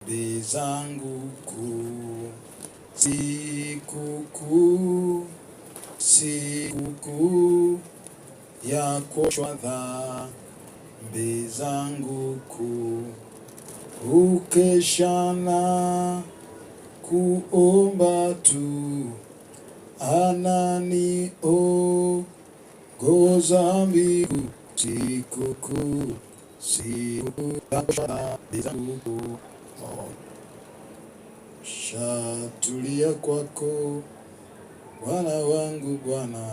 dhambi zangu kuu. Sikukuu, sikukuu ya kuoshwa dhambi zangu kuu. Ukesha na kuomba tu, ananiongoza mbinguni. Sikukuu, sikukuu ya kuoshwa dhambi zangu kuu. Shatulia kwako Bwana wangu, Bwana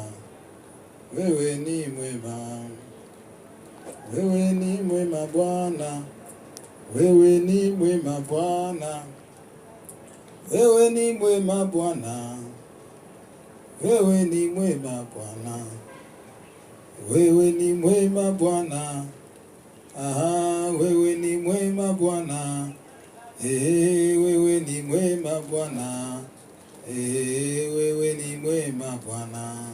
wewe ni mwema, wewe ni mwema Bwana, wewe ni mwema Bwana, wewe ni mwema Bwana, wewe ni mwema Bwana, wewe ni mwema Bwana, wewe ni mwema Bwana, wewe ni mwema Bwana, wewe ni mwema Bwana,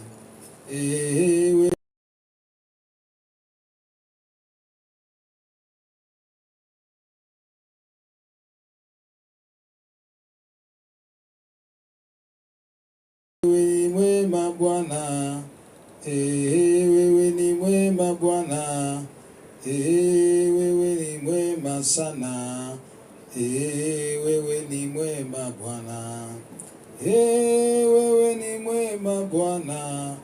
wewe ni mwema Bwana, wewe ni mwema Bwana, wewe ni mwema sana, wewe ni mwema Bwana, wewe ni mwema Bwana,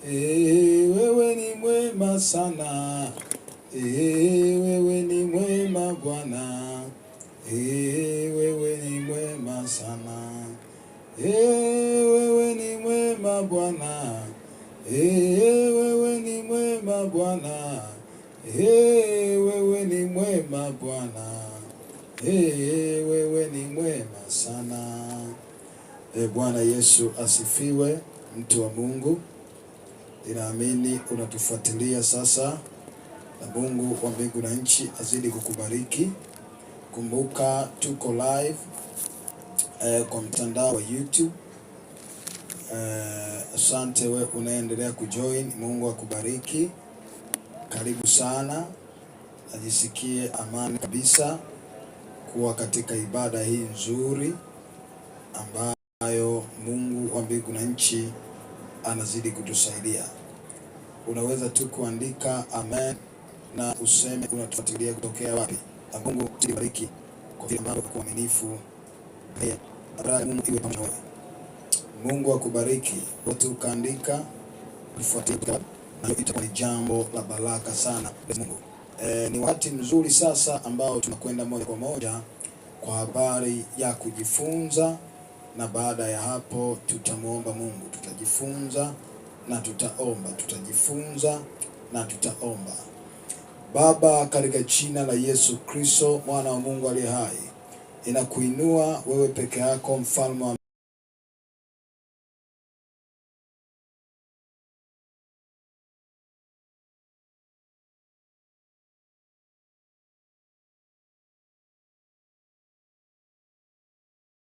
wewe ni mwema sana, wewe ni mwema Bwana, wewe ni mwema sana, wewe ni mwema Bwana, wewe ni mwema Bwana, wewe ni mwema Bwana, wewe ni mwema sana. Bwana Yesu asifiwe. Mtu wa Mungu, ninaamini unatufuatilia sasa, na Mungu wa mbingu na nchi azidi kukubariki. Kumbuka tuko live kwa mtandao wa YouTube. Asante wewe unaendelea kujoin. Mungu akubariki. Karibu sana. Najisikie amani kabisa kuwa katika ibada hii nzuri ambayo Mungu wa mbingu na nchi anazidi kutusaidia. Unaweza tu kuandika amen na useme unatufuatilia kutokea wapi. Na Mungu akubariki kwa vile ambavyo uko mwaminifu. Mungu iwe pamoja nawe. Mungu akubariki. Watu kaandika kufuatilia, na itakuwa ni jambo la baraka sana. Mungu ni wakati mzuri sasa ambao tunakwenda moja kwa moja kwa habari ya kujifunza, na baada ya hapo tutamuomba Mungu. Tutajifunza na tutaomba, tutajifunza na tutaomba. Baba, katika jina la Yesu Kristo mwana wa Mungu aliye hai, ninakuinua wewe peke yako, mfalme wa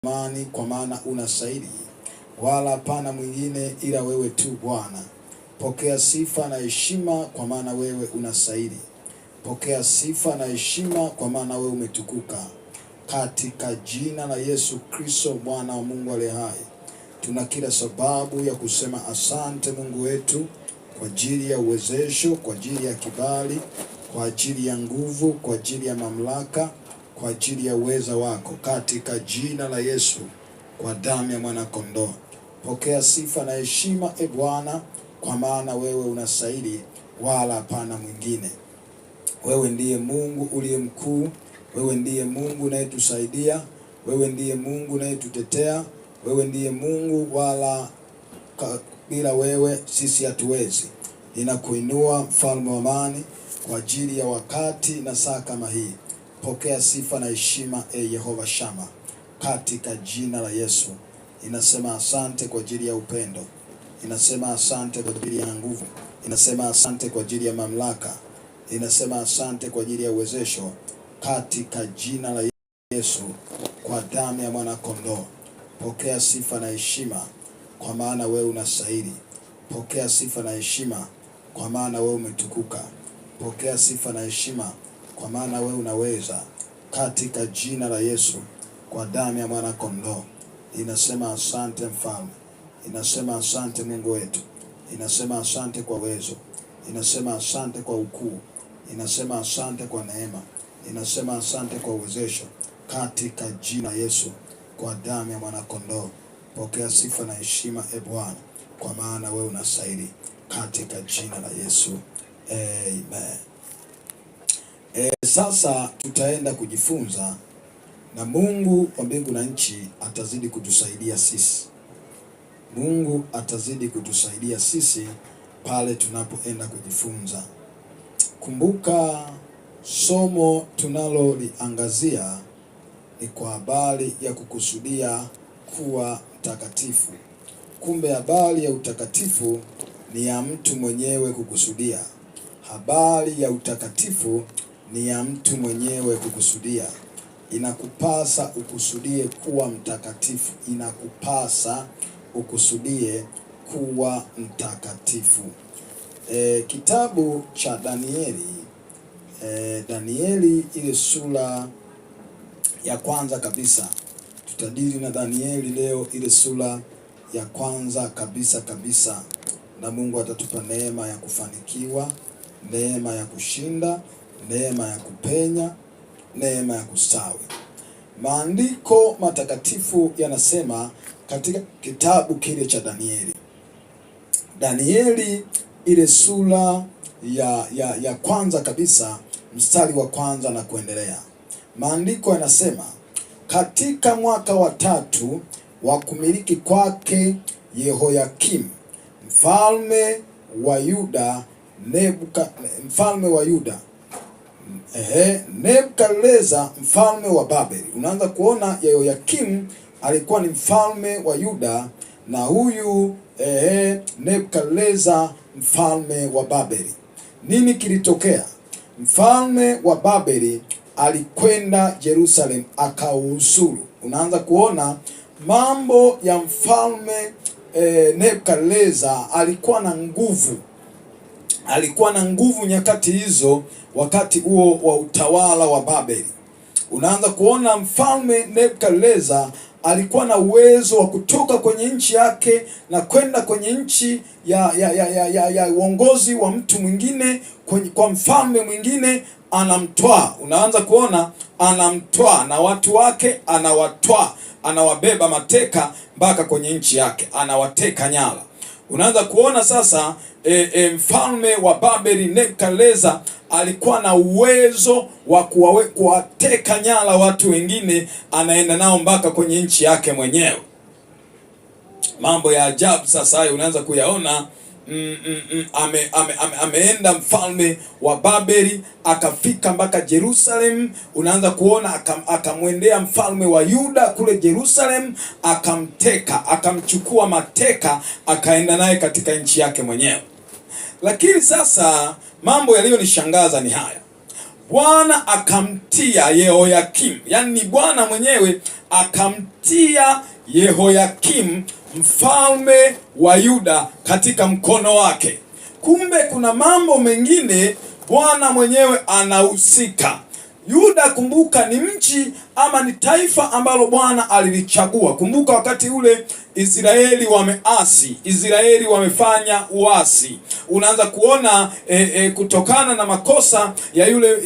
amani, kwa maana unastahili, wala hapana mwingine ila wewe tu Bwana. Pokea sifa na heshima, kwa maana wewe unastahili. Pokea sifa na heshima, kwa maana wewe umetukuka. Katika jina la Yesu Kristo mwana wa Mungu aliye hai, tuna kila sababu ya kusema asante Mungu wetu, kwa ajili ya uwezesho, kwa ajili ya kibali, kwa ajili ya nguvu, kwa ajili ya mamlaka, kwa ajili ya uweza wako, katika jina la Yesu, kwa damu ya mwana kondoo. Pokea sifa na heshima Bwana, kwa maana wewe unastahili, wala hapana mwingine. Wewe ndiye Mungu uliye mkuu, wewe ndiye Mungu unayetusaidia, wewe ndiye Mungu unayetutetea, wewe ndiye Mungu, wala bila wewe sisi hatuwezi. Ninakuinua mfalme wa amani kwa ajili ya wakati na saa kama hii. Pokea sifa na heshima Yehova Shama, katika jina la Yesu. Inasema asante kwa ajili ya upendo, inasema asante kwa ajili ya nguvu, inasema asante kwa ajili ya mamlaka, inasema asante kwa ajili ya uwezesho, katika jina la Yesu, kwa damu ya mwana kondoo. Pokea sifa na heshima, kwa maana wewe unastahili. Pokea sifa na heshima, kwa maana wewe umetukuka. Pokea sifa na heshima, kwa maana wewe unaweza, katika jina la Yesu. kwa damu ya mwana kondoo. Inasema asante Mfalme, inasema asante Mungu wetu, inasema asante kwa uwezo, inasema asante kwa ukuu, inasema asante kwa neema, inasema asante kwa uwezesho, katika jina Yesu, kwa damu ya mwana kondoo. Pokea sifa na heshima e Bwana, kwa maana wewe unastahili, katika jina la Yesu. Amen. Sasa tutaenda kujifunza, na Mungu wa mbingu na nchi atazidi kutusaidia sisi. Mungu atazidi kutusaidia sisi pale tunapoenda kujifunza. Kumbuka somo tunaloliangazia ni kwa habari ya kukusudia kuwa mtakatifu. Kumbe habari ya utakatifu ni ya mtu mwenyewe kukusudia. Habari ya utakatifu ni ya mtu mwenyewe kukusudia. Inakupasa ukusudie kuwa mtakatifu. Inakupasa ukusudie kuwa mtakatifu. Kitabu cha Danieli, Danieli ile sura ya kwanza kabisa. Tutadili na Danieli leo ile sura ya kwanza kabisa, na Mungu atatupa neema ya kufanikiwa, neema ya kushinda, neema ya kupenya, neema ya kustawi. Maandiko matakatifu yanasema katika kitabu kile cha Danieli, Danieli ile sura ya kwanza kabisa, mstari wa kwanza na kuendelea. Maandiko yanasema, katika mwaka wa 3 wa kumiliki kwake Yehoyakim mfalme wa Yuda, Nebukadneza mfalme wa Babeli. Unaanza kuona Yehoyakim alikuwa ni mfalme wa Yuda, na huyu Nebukadneza mfalme wa Babeli. Nini kilitokea? Mfalme wa Babeli alikwenda Jerusalem akauhusuru. Unaanza kuona mambo ya mfalme Nebukadneza. Alikuwa na nguvu nyakati hizo, wakati huo wa utawala wa Babeli. Unaanza kuona mfalme Nebukadneza alikuwa na uwezo wa kutoka kwenye nchi yake na kwenda kwenye nchi ya uongozi wa mtu mwingine, kwa mfalme mwingine, anamtwaa. Unaanza kuona anamtwaa na watu wake, anawatwaa, anawabeba mateka mpaka kwenye nchi yake, anawateka nyara. Unaanza kuona sasa mfalme wa Babeli Nebukadneza alikuwa na uwezo wa kuwateka nyara watu wengine, anaenda nao mpaka kwenye nchi yake mwenyewe. Mambo ya ajabu sasa hayo unaanza kuyaona. Ameenda mfalme wa Babeli akafika mpaka Jerusalem. Unaanza kuona akamwendea mfalme wa Yuda kule Jerusalem, akamteka, akamchukua mateka, akaenda naye katika nchi yake mwenyewe. Lakini sasa mambo yaliyonishangaza ni haya. Bwana akamtia Yehoyakim, yani ni Bwana mwenyewe akamtia Yehoyakim mfalme wa Yuda katika mkono wake. Kumbe kuna mambo mengine Bwana mwenyewe anahusika. Yuda, kumbuka, ni mji ama ni taifa ambalo Bwana alilichagua. Kumbuka wakati ule Israeli wameasi, Israeli wamefanya uasi. Unaanza kuona kutokana na makosa ya yule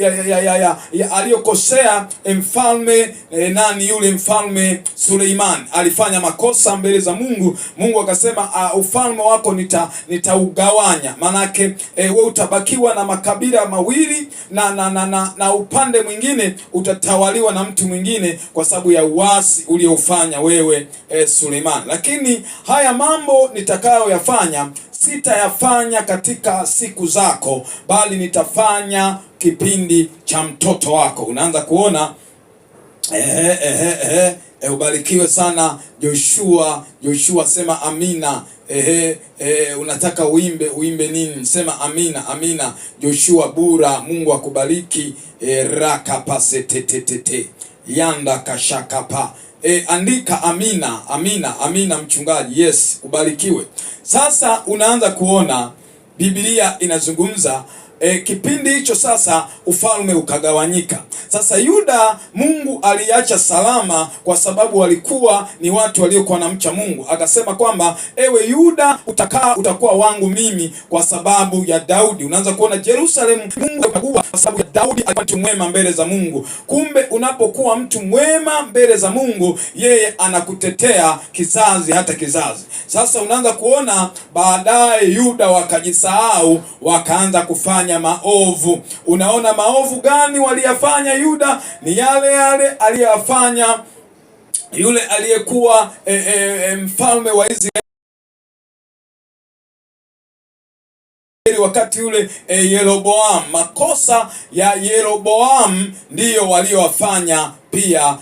aliyokosea mfalme yule mfalme Suleiman alifanya makosa mbele za Mungu. Mungu akasema ufalme wako nitaugawanya, manake wewe utabakiwa na makabila mawili na upande mwingine utatawaliwa na mtu mwingine, kwa sababu ya uasi uliofanya wewe Suleiman. Lakini haya mambo nitakayoyafanya sitayafanya katika siku zako, bali nitafanya kipindi cha mtoto wako. Unaanza kuona ubarikiwe sana Joshua. Joshua sema amina. Unataka uimbe nini? Sema amina, amina. Joshua Bura, Mungu akubariki. Rakapasetetete yanda kashakapa. Andika amina, amina, amina mchungaji. Yes, ubarikiwe. Sasa unaanza kuona Biblia inazungumza kipindi hicho sasa ufalme ukagawanyika. Sasa Yuda Mungu aliacha salama kwa sababu walikuwa ni watu waliokuwa na mcha Mungu. Akasema kwamba ewe Yuda utakuwa wangu mimi kwa sababu ya Daudi. Unaanza kuona Yerusalemu Mungu akagua kwa sababu ya Daudi, alikuwa mtu mwema mbele za Mungu. Kumbe unapokuwa mtu mwema mbele za Mungu, yeye anakutetea kizazi hata kizazi. Sasa unaanza kuona baadaye Yuda wakajisahau, wakaanza kufanya maovu. Unaona maovu gani waliyafanya Yuda? Ni yale yale aliyafanya yule aliyekuwa mfalme wa Israeli wakati yule Yeroboam. Makosa ya Yeroboam ndiyo waliowafanya pia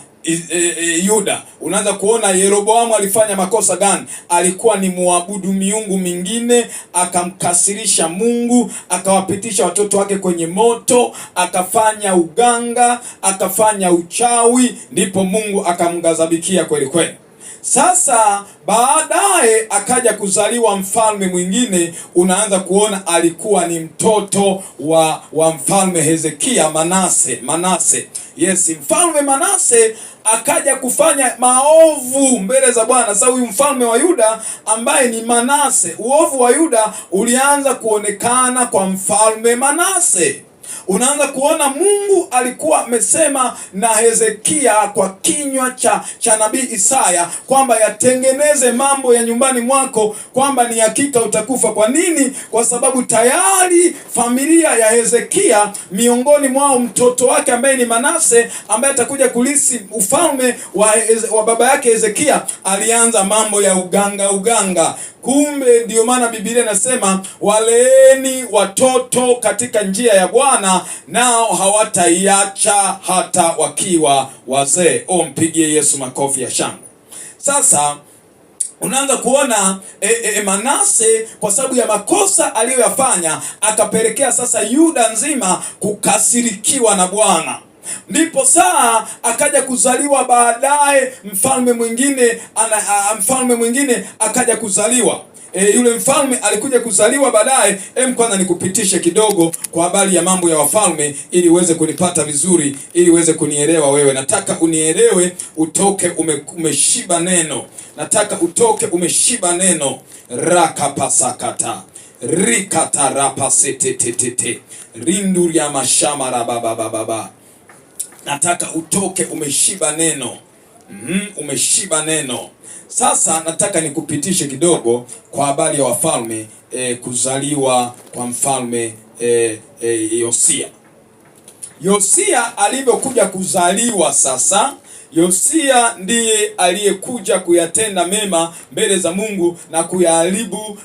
Yuda. Unaanza kuona Yeroboamu alifanya makosa gani? Alikuwa ni muabudu miungu mingine, akamkasirisha Mungu, akawapitisha watoto wake kwenye moto, akafanya uganga, akafanya uchawi, ndipo Mungu akamghadhibikia kweli kweli. Sasa baadaye akaja kuzaliwa mfalme mwingine. Unaanza kuona alikuwa ni mtoto wa mfalme Hezekia, Manase. Yes, mfalme Manase akaja kufanya maovu mbele za Bwana. Sasa huyu mfalme wa Yuda ambaye ni Manase, uovu wa Yuda ulianza kuonekana kwa mfalme Manase. Unaanza kuona Mungu alikuwa amesema na Hezekia kwa kinywa cha nabii Isaya kwamba yatengeneze mambo ya nyumbani mwako, kwamba ni hakika utakufa. Kwa nini? Kwa sababu tayari familia ya Hezekia, miongoni mwao mtoto wake ambaye ni Manase, ambaye atakuja kulisi ufalme wa baba yake Hezekia, alianza mambo ya uganga. Kumbe ndiyo maana Biblia inasema waleeni watoto katika njia ya Bwana, nao hawataiacha hata wakiwa wazee. Mpigie Yesu makofi ya shangwe. Sasa unaanza kuona Manase kwa sababu ya makosa aliyoyafanya akapelekea sasa Yuda nzima kukasirikiwa na Bwana. Ndipo saa akaja kuzaliwa baadaye mfalme mwingine akaja kuzaliwa. Yule mfalme alikuja kuzaliwa baadaye. Kwanza nikupitishe kidogo kwa habari ya mambo ya wafalme ili uweze kunipata vizuri, ili uweze kunielewa wewe. Nataka unielewe, utoke umeshiba neno. Nataka utoke umeshiba neno. Rakapasakata rikatarapasitititi rinduria mashamara baba. Nataka utoke umeshiba neno. Umeshiba neno. Sasa nataka nikupitishe kidogo kwa habari ya wafalme, kuzaliwa kwa mfalme Yosia. Yosia alivyokuja kuzaliwa sasa, Yosia ndiye aliyekuja kuyatenda mema mbele za Mungu na kuyaharibu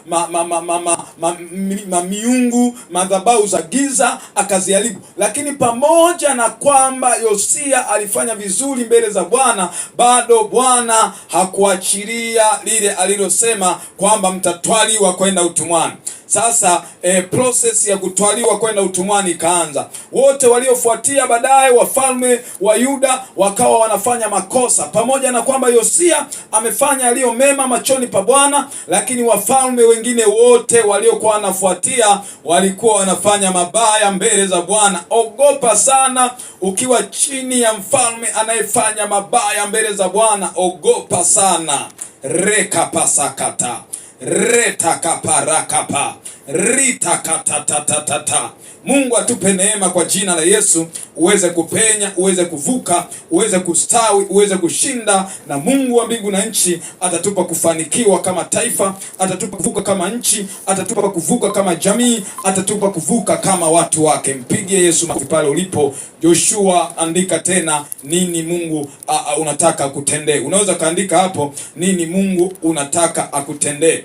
miungu, madhabahu za giza akaziharibu. Lakini pamoja na kwamba Yosia alifanya vizuri mbele za Bwana, bado Bwana hakuachilia lile alilosema kwamba mtatwaliwa kwenda utumwani. Sasa process ya kutwaliwa kwenda utumwani ikaanza. Wote waliofuatia baadaye wafalme wa Yuda wakawa wanafanya makosa, pamoja na kwamba Yosia amefanya yaliyo mema machoni pa Bwana, lakini wafalme wengine wote waliokuwa wanafuatia walikuwa wanafanya mabaya mbele za Bwana. Ogopa sana ukiwa chini ya mfalme anayefanya mabaya mbele za Bwana. Ogopa sana. Rekapasakata retakaparakapa ritakatatatata. Mungu atupe neema kwa jina la Yesu, uweze kupenya, uweze kuvuka, uweze kustawi, uweze kushinda, na Mungu wa mbingu na nchi atatupa kufanikiwa kama taifa, atatupa kuvuka kama nchi, atatupa kuvuka kama jamii, atatupa kuvuka kama watu wake. Mpigie Yesu makofi pale ulipo. Joshua, andika tena nini Mungu unataka akutendee. Unaweza kaandika hapo nini Mungu unataka akutendee.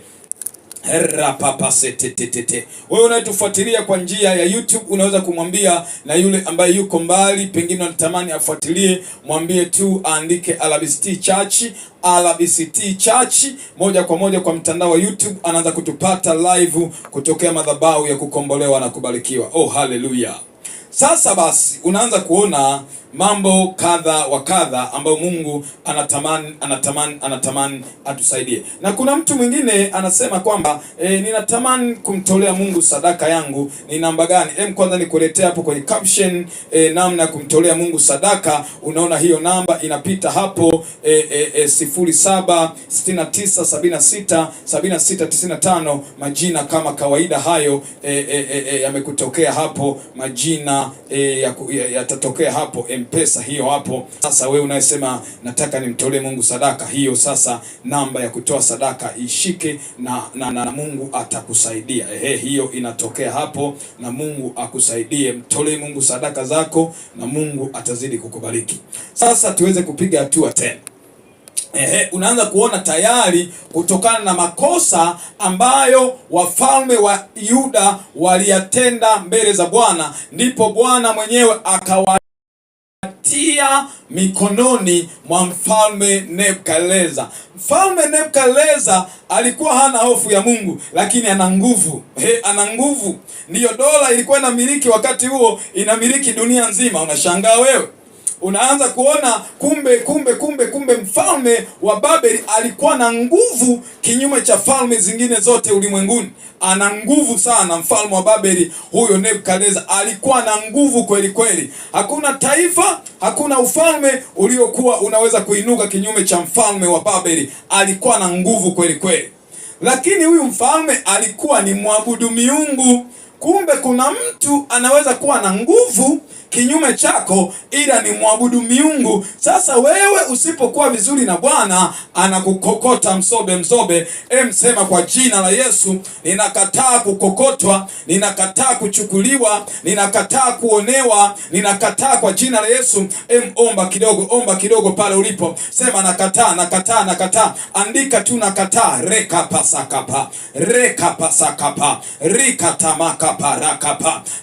Wewe unayetufuatilia kwa njia ya YouTube, unaweza kumwambia na yule ambaye yuko mbali, pengine anatamani afuatilie, mwambie tu aandike RBCT Church moja kwa moja kwa mtandao wa YouTube. Anaanza kutupata live kutokea madhabahu ya kukombolewa na kubarikiwa. Haleluya. Sasa basi unaanza kuona mambo kadha wa kadha ambayo Mungu anatamani atusaidie. Na kuna mtu mwingine anasema kwamba ninatamani kumtolea Mungu sadaka yangu, ni namba gani? Kwanza nikuletea hapo kwenye caption namna ya kumtolea Mungu sadaka. Unaona hiyo namba inapita hapo 0769767695. Majina kama kawaida hayo yamekutokea hapo, majina yatatokea hapo, M-Pesa hiyo hapo. Sasa wewe unayesema nataka nimtolee Mungu sadaka, hiyo sasa namba ya kutoa sadaka ishike na Mungu atakusaidia. Hiyo inatokea hapo na Mungu akusaidie. Mtolee Mungu sadaka zako na Mungu atazidi kukubariki. Sasa tuweze kupiga hatua tena. Unaanza kuona tayari kutokana na makosa ambayo wafalme wa Yuda waliyatenda mbele za Bwana, ndipo Bwana mwenyewe akawatia mikononi mwa mfalme Nebukadneza. Mfalme Nebukadneza alikuwa hana hofu ya Mungu, lakini ana nguvu. Ana nguvu. Ndiyo dola ilikuwa inamiliki wakati huo, inamiliki dunia nzima. Unashangaa wewe, unaanza kuona kumbe mfalme wa Babeli alikuwa na nguvu kinyume cha falme zingine zote ulimwenguni. Ana nguvu sana mfalme wa Babeli huyo Nebukadneza, alikuwa na nguvu kweli kweli. Hakuna taifa, hakuna ufalme uliokuwa unaweza kuinuka kinyume cha mfalme wa Babeli. Alikuwa na nguvu kweli kweli. Lakini huyu mfalme alikuwa ni mwabudu miungu. Kumbe kuna mtu anaweza kuwa na nguvu kinyume chako ila ni mwabudu miungu. Sasa wewe usipokuwa vizuri na Bwana, anakukokota msobe. Sema kwa jina la Yesu, ninakataa kukokotwa, ninakataa kuchukuliwa, ninakataa kuonewa, ninakataa kwa jina la Yesu. Omba kidogo pale ulipo. Sema nakataa. Andika tu nakataa. Rekapasakapa rikatamakapa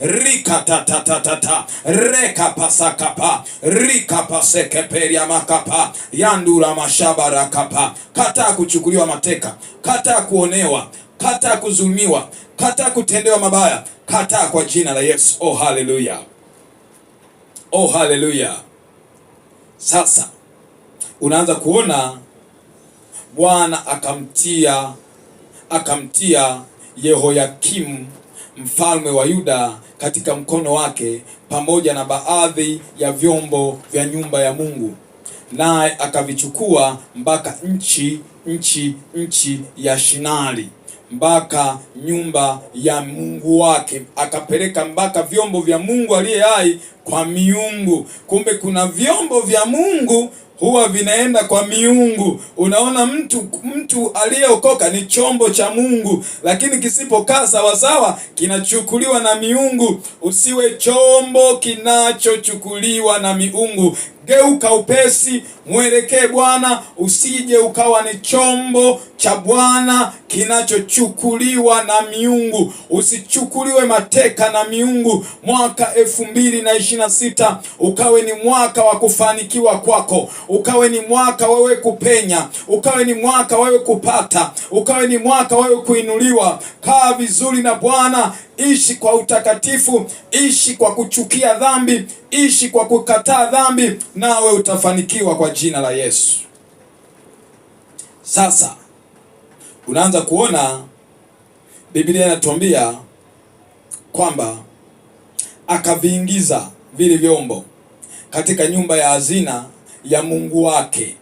rikatatatata rekapasakapa rikapasekeperia makapa yandura mashabarakapa. Kataa kuchukuliwa mateka, kataa kuonewa, kataa kudhulumiwa, kataa kutendewa mabaya. Kataa kwa jina la Yesu. Oh haleluya, oh haleluya. Sasa unaanza kuona Bwana akamtia Yehoyakimu mfalme wa Yuda katika mkono wake pamoja na baadhi ya vyombo vya nyumba ya Mungu, naye akavichukua mpaka nchi ya Shinari, mpaka nyumba ya Mungu wake. Akapeleka mpaka vyombo vya Mungu aliye hai kwa miungu. Kumbe kuna vyombo vya Mungu huwa vinaenda kwa miungu. Unaona, mtu aliyeokoka ni chombo cha Mungu, lakini kisipokaa sawasawa kinachukuliwa na miungu. Usiwe chombo kinachochukuliwa na miungu. Geuka upesi, mwelekee Bwana, usije ukawa ni chombo cha Bwana kinachochukuliwa na miungu. Usichukuliwe mateka na miungu. Mwaka 2026 ukawe ni mwaka wa kufanikiwa kwako, ukawe ni mwaka wewe kupenya, ukawe ni mwaka wewe kupata, ukawe ni mwaka wewe kuinuliwa. Kaa vizuri na Bwana, ishi kwa utakatifu, ishi kwa kuchukia dhambi, ishi kwa kukataa dhambi, nawe utafanikiwa kwa jina la Yesu. Sasa unaanza kuona Biblia inatuambia kwamba akaviingiza vile vyombo katika nyumba ya hazina ya Mungu wake.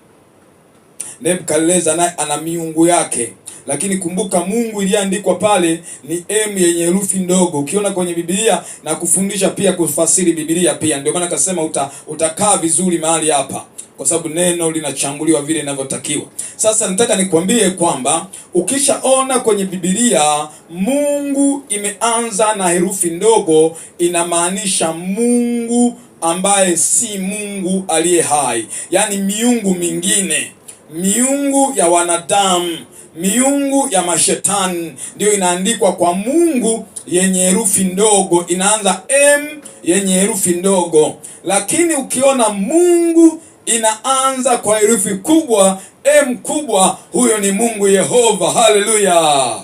Nebukadneza naye ana miungu yake, lakini kumbuka Mungu iliyoandikwa pale ni M yenye herufi ndogo. Ukiona kwenye Biblia na kufundisha pia kufasiri Biblia pia, ndio maana akasema utakaa vizuri mahali hapa, kwa sababu neno linachambuliwa vile inavyotakiwa. Sasa nataka nikwambie kwamba ukishaona kwenye Biblia Mungu imeanza na herufi ndogo, inamaanisha Mungu ambaye si Mungu aliye hai. Yaani miungu mingine, miungu ya wanadamu, miungu ya mashetani ndio inaandikwa kwa Mungu yenye herufi ndogo, inaanza M yenye herufi ndogo. Lakini ukiona Mungu inaanza kwa herufi kubwa, M kubwa, huyo ni Mungu Yehova. Haleluya!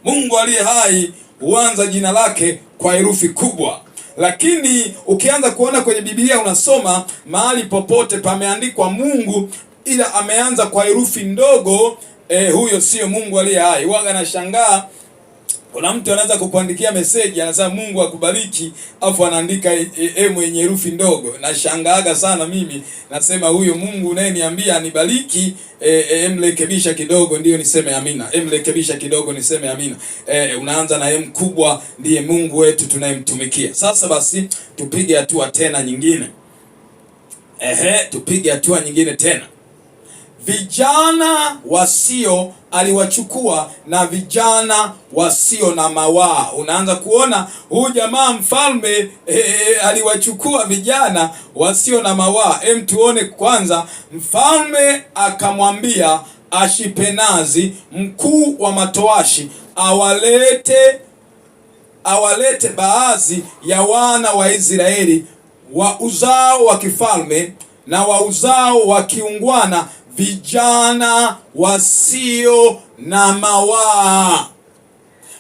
Mungu aliye hai huanza jina lake kwa herufi kubwa. Lakini ukianza kuona kwenye Biblia, unasoma mahali popote pameandikwa Mungu, ila ameanza kwa herufi ndogo, huyo sio Mungu aliye hai. Waga nashangaa, kuna mtu anaweza kukuandikia message anasema Mungu akubariki, afu anaandika mwenye herufi ndogo. Nashangaaga sana mimi, nasema huyo Mungu unayeniambia anibariki, mrekebisha kidogo ndio niseme amina, mrekebisha kidogo niseme amina. Unaanza na M kubwa, ndiye Mungu wetu tunayemtumikia. Sasa basi tupige hatua tena nyingine. Tupige hatua nyingine tena. Vijana wasio aliwachukua na vijana wasio na mawaa. Unaanza kuona huyu jamaa mfalme aliwachukua vijana wasio na mawaa. Tuone kwanza. Mfalme akamwambia Ashpenazi, mkuu wa matowashi, awalete baadhi ya wana wa Israeli wa uzao wa kifalme na wa uzao wa kiungwana, vijana wasio na mawaa.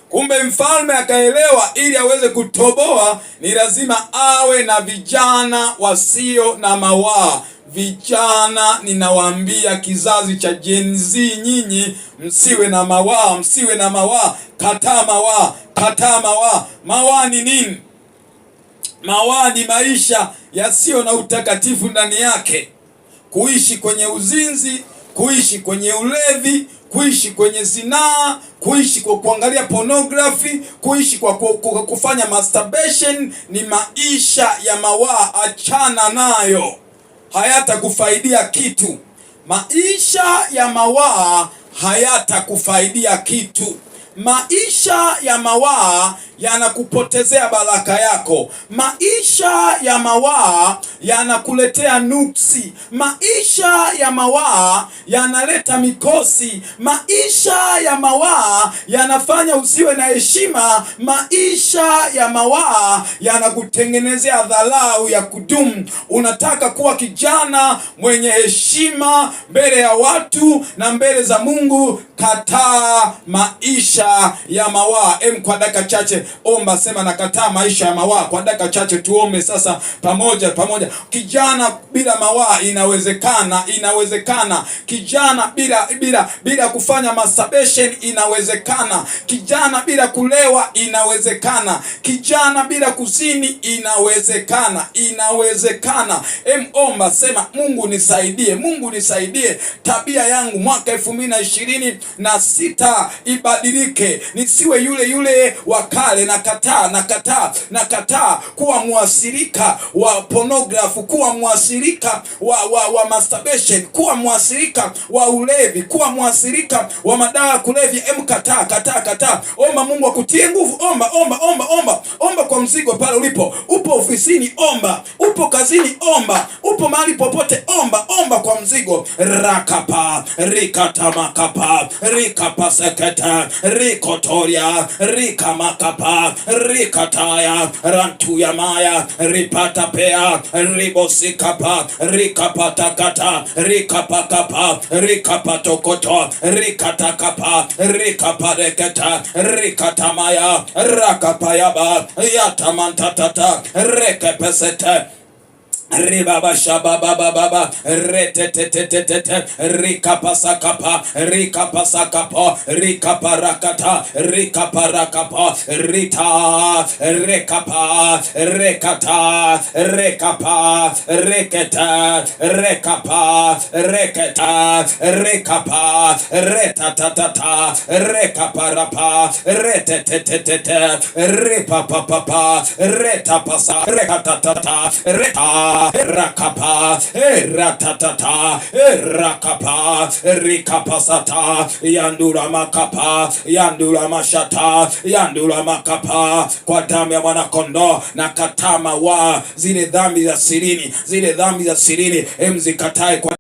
Kumbe mfalme akaelewa ili aweze kutoboa ni lazima awe na vijana wasio na mawaa. Vijana, ninawaambia kizazi cha Gen Z, nyinyi msiwe na mawaa, msiwe na mawaa. Kataa mawaa, kataa mawaa. Mawaa ni nini? Mawaa ni maisha yasiyo na utakatifu ndani yake. Kuishi kwenye uzinzi, kuishi kwenye ulevi, kuishi kwenye zinaa, kuishi kwa kuangalia pornography, kuishi kwa kufanya masturbation ni maisha ya mawaa. Achana nayo, hayatakufaidia kitu. Maisha ya mawaa hayatakufaidia kitu. Maisha ya mawaa yanakupotezea baraka yako. Maisha ya mawaa yanakuletea nuksi. Maisha ya mawaa yanaleta mikosi. Maisha ya mawaa yanafanya usiwe na heshima. Maisha ya mawaa yanakutengenezea dharau ya kudumu. Unataka kuwa kijana mwenye heshima mbele ya watu na mbele za Mungu, kataa maisha ya mawaa. Kwa dakika chache omba, sema nakataa maisha ya mawaa. Kwa dakika chache tuombe sasa pamoja. Kijana bila mawaa inawezekana, inawezekana. Kijana bila kufanya masturbation inawezekana. Kijana bila kulewa inawezekana. Kijana bila kuzini inawezekana, inawezekana. Omba, sema Mungu nisaidie, Mungu nisaidie tabia yangu mwaka 2026 ibadilike, nisiwe yule wa kale. Nakataa kuwa muasirika wa pornography, kuwa muasirika wa masturbation, kuwa muasirika wa ulevi, kuwa muasirika wa madawa kulevya. Kataa. Omba Mungu akutie nguvu. Omba kwa mzigo pale ulipo. Upo ofisini, omba. Upo kazini, omba. Upo mahali popote, omba kwa mzigo. Rakapa rikatamakapa rikapasakata rikotoria rikamakapa rikataya rantuya maya ripatapea ribosikapa rikapatakata rikapakapa rikapatokoto rikatakapa rikapareketa rikatamaya rakapayaba yatamantatata rekepesete ribaba shababa retetetetetete rikapasakapa rikaparakata rikaparakapa rita rekapa rekata rekapa reketa rekapa reketa rekapa retatatata rekaparapa retetetetete ripapapapa retapasa rekatatata reta rakapa ratatata rakapa rikapasata yandura makapa yandura mashata yandura makapa. Kwa damu ya mwana kondoo na katama wa zile dhambi za sirini, zile dhambi za sirini, mzikatae kwa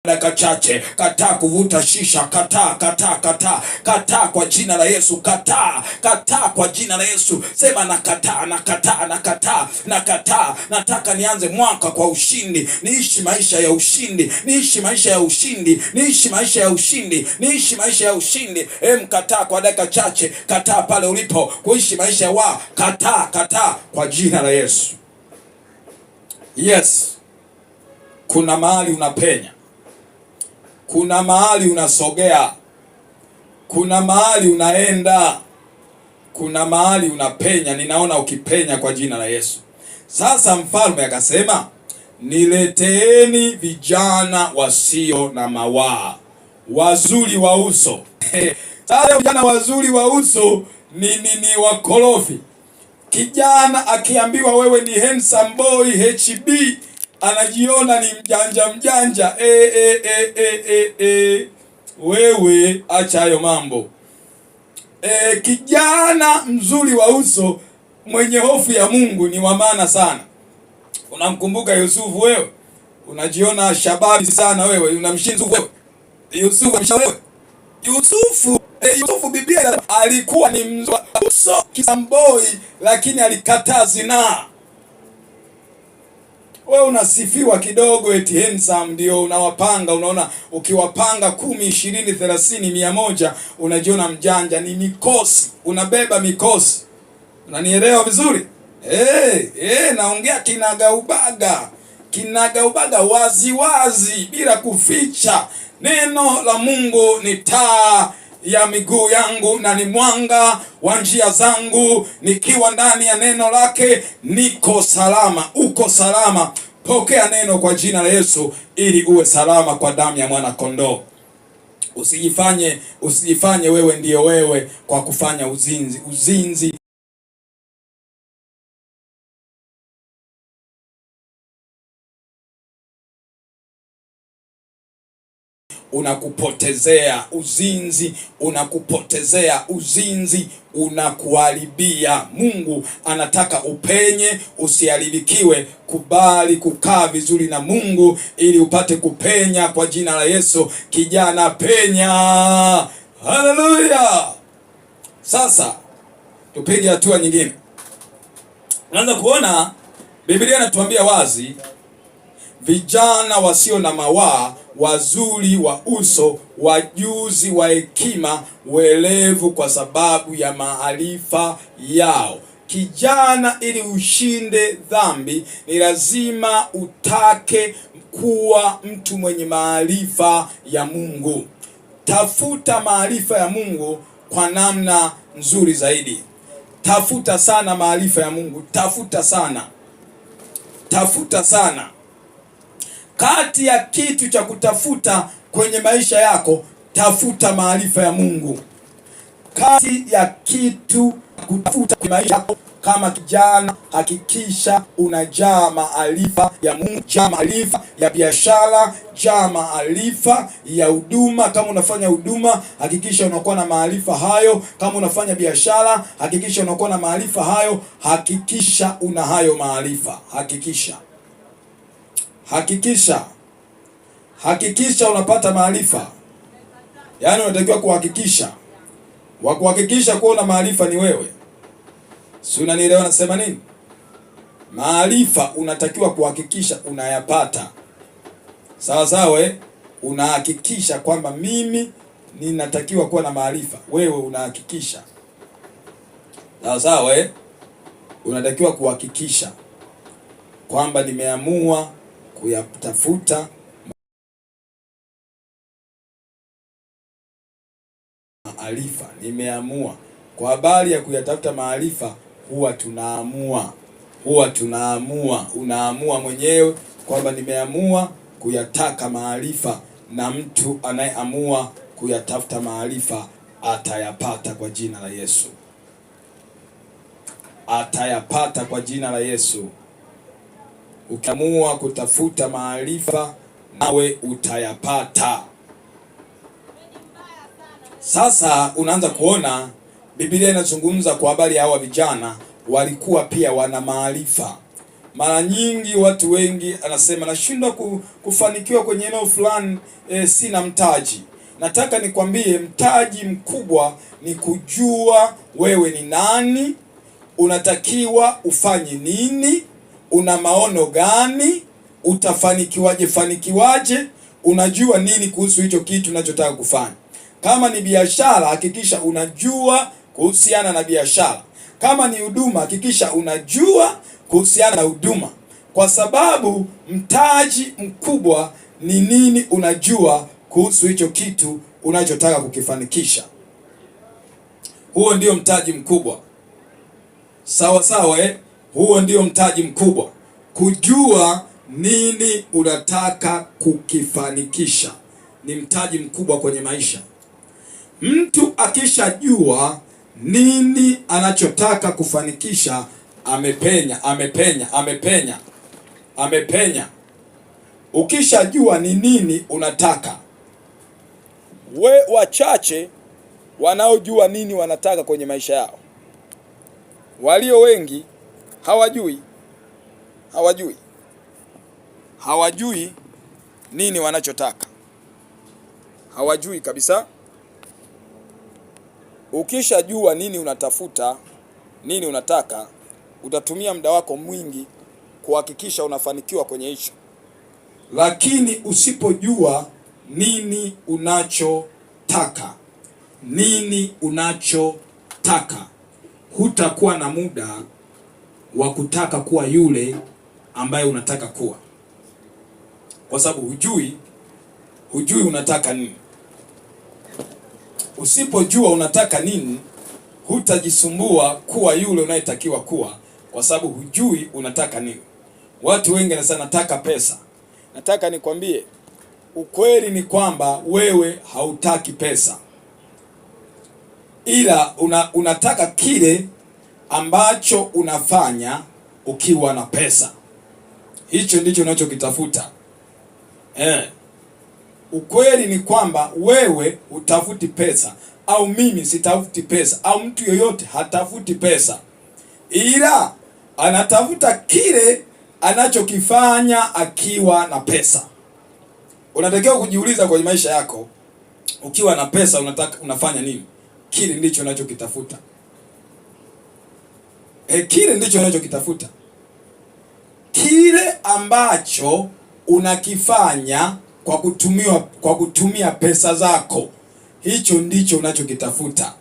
dakika chache. Kataa kuvuta shisha, kataa, kataa, kataa, kataa kwa jina la Yesu, kataa, kataa kwa jina la Yesu. Sema nakataa, nakataa, nakataa, nakataa. Nataka nianze mwaka kwa ushindi, niishi maisha ya ushindi, niishi maisha ya ushindi, niishi maisha ya ushindi, niishi maisha ya ushindi. Kataa kwa dakika chache, kataa pale ulipo kuishi maisha ya kataa, kataa kwa jina la Yesu. Yes, kuna mahali unapenya, kuna mahali unasogea, kuna mahali unaenda, kuna mahali unapenya. Ninaona ukipenya kwa jina la Yesu. Sasa mfalme akasema, nileteeni vijana wasio na mawaa, wazuri wa uso. Sasa vijana wazuri wa uso ni wakorofi. Kijana akiambiwa wewe ni handsome boy HB, anajiona ni mjanja. Wewe acha hayo mambo. Kijana mzuri wa uso mwenye hofu ya Mungu ni wa maana sana. Unamkumbuka Yusufu wewe? Unajiona shababi sana wewe, unamshinda wewe. Yusufu Biblia alikuwa ni mzuri wa uso kisamboi, lakini alikataa zinaa. Wewe unasifiwa kidogo eti handsome, ndio unawapanga. Unaona ukiwapanga 10, 20, 30, 100 unajiona mjanja. Ni mikosi, unabeba mikosi. Unanielewa vizuri? Naongea kinagaubaga wazi bila kuficha. Neno la Mungu ni taa ya miguu yangu na ni mwanga wa njia zangu. Nikiwa ndani ya neno lake niko salama. Uko salama. Pokea neno kwa jina la Yesu ili uwe salama kwa damu ya mwana kondoo. Usijifanye wewe ndiyo wewe kwa kufanya uzinzi unakupotezea, uzinzi unakuharibia. Mungu anataka upenye, usiharibikiwe. Kubali kukaa vizuri na Mungu ili upate kupenya kwa jina la Yesu. Kijana, penya. Haleluya. Sasa tupige hatua nyingine. Unaanza kuona Biblia inatuambia wazi, vijana wasio na mawaa, wazuri wa uso, wajuzi wa hekima, welevu kwa sababu ya maarifa yao. Kijana, ili ushinde dhambi ni lazima utake kuwa mtu mwenye maarifa ya Mungu. Tafuta maarifa ya Mungu kwa namna nzuri zaidi. Tafuta sana maarifa ya Mungu. Tafuta sana. Kati ya kitu cha kutafuta kwenye maisha yako, tafuta maarifa ya Mungu. Kati ya kitu kutafuta kwenye maisha yako, kama kijana, hakikisha unajaa maarifa ya Mungu. Jaa maarifa ya biashara, jaa maarifa ya huduma. Kama unafanya huduma, hakikisha unakuwa na maarifa hayo. Kama unafanya biashara, hakikisha unakuwa na maarifa hayo. Hakikisha una hayo maarifa. Hakikisha unapata maarifa. Yaani unatakiwa kuhakikisha. Wa kuhakikisha kuwa una maarifa ni wewe. Si unanielewa nasema nini? Maarifa unatakiwa kuhakikisha unayapata. Sawa, unahakikisha kwamba mimi ninatakiwa kuwa na maarifa. Wewe unahakikisha. Sawa, unatakiwa kuhakikisha kwamba nimeamua kuyatafuta maarifa. Nimeamua. Kwa habari ya kuyatafuta maarifa, huwa tunaamua. Unaamua mwenyewe kwamba nimeamua kuyataka maarifa, na mtu anayeamua kuyatafuta maarifa atayapata kwa jina la Yesu. Atayapata kwa jina la Yesu. Ukiamua kutafuta maarifa, nawe utayapata. Sasa unaanza kuona Biblia inazungumza kwa habari ya hawa vijana, walikuwa pia wana maarifa. Mara nyingi watu wengi anasema nashindwa kufanikiwa kwenye eneo fulani, sina mtaji. Nataka nikwambie mtaji mkubwa ni kujua wewe ni nani, unatakiwa ufanye nini, una maono gani, fanikiwaje, unajua nini kuhusu hicho kitu unachotaka kufanya. Kama ni biashara, hakikisha unajua kuhusiana na biashara. Kama ni huduma, hakikisha unajua kuhusiana na huduma, kwa sababu mtaji mkubwa ni nini unajua kuhusu hicho kitu unachotaka kukifanikisha. Huo ndio mtaji mkubwa. Sawa sawa, Huo ndio mtaji mkubwa, kujua nini unataka kukifanikisha ni mtaji mkubwa kwenye maisha. Mtu akishajua nini anachotaka kufanikisha, amepenya. Ukishajua ni nini unataka, wachache wanaojua nini wanataka kwenye maisha yao. Walio wengi hawajui nini wanachotaka, hawajui kabisa. Ukishajua nini unatafuta, nini unataka, utatumia muda wako mwingi kuhakikisha unafanikiwa kwenye hicho. Lakini usipojua nini unachotaka, hutakuwa na muda wa kutaka kuwa yule ambaye unataka kuwa, kwa sababu hujui unataka nini. Usipojua unataka nini, hutajisumbua kuwa yule unayetakiwa kuwa, kwa sababu hujui unataka nini. Watu wengi wanasema nataka pesa. Nataka nikwambie ukweli ni kwamba wewe hautaki pesa, ila unataka kile ambacho unafanya ukiwa na pesa. Hicho ndicho unachokitafuta. Ukweli ni kwamba wewe hutafuti pesa, au mimi sitafuti pesa, au mtu yoyote hatafuti pesa, ila anatafuta kile anachokifanya akiwa na pesa. Unatakiwa kujiuliza kwenye maisha yako, ukiwa na pesa unafanya nini? Kile ndicho unachokitafuta. Kile ndicho unachokitafuta. Kile ambacho unakifanya kwa kutumia pesa zako, hicho ndicho unachokitafuta.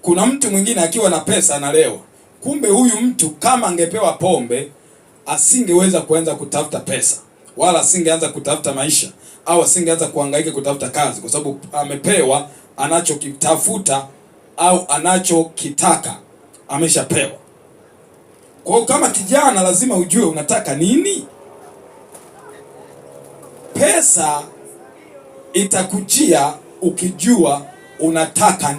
Kuna mtu mwingine akiwa na pesa analewa. Kumbe huyu mtu kama angepewa pombe asingeweza kuanza kutafuta pesa, wala asingeanza kutafuta maisha, au asingeanza kuhangaika kutafuta kazi, kwa sababu amepewa anachokitafuta au anachokitaka, ameshapewa. Kwa hiyo kama kijana lazima ujue unataka nini. Pesa itakujia ukijua unataka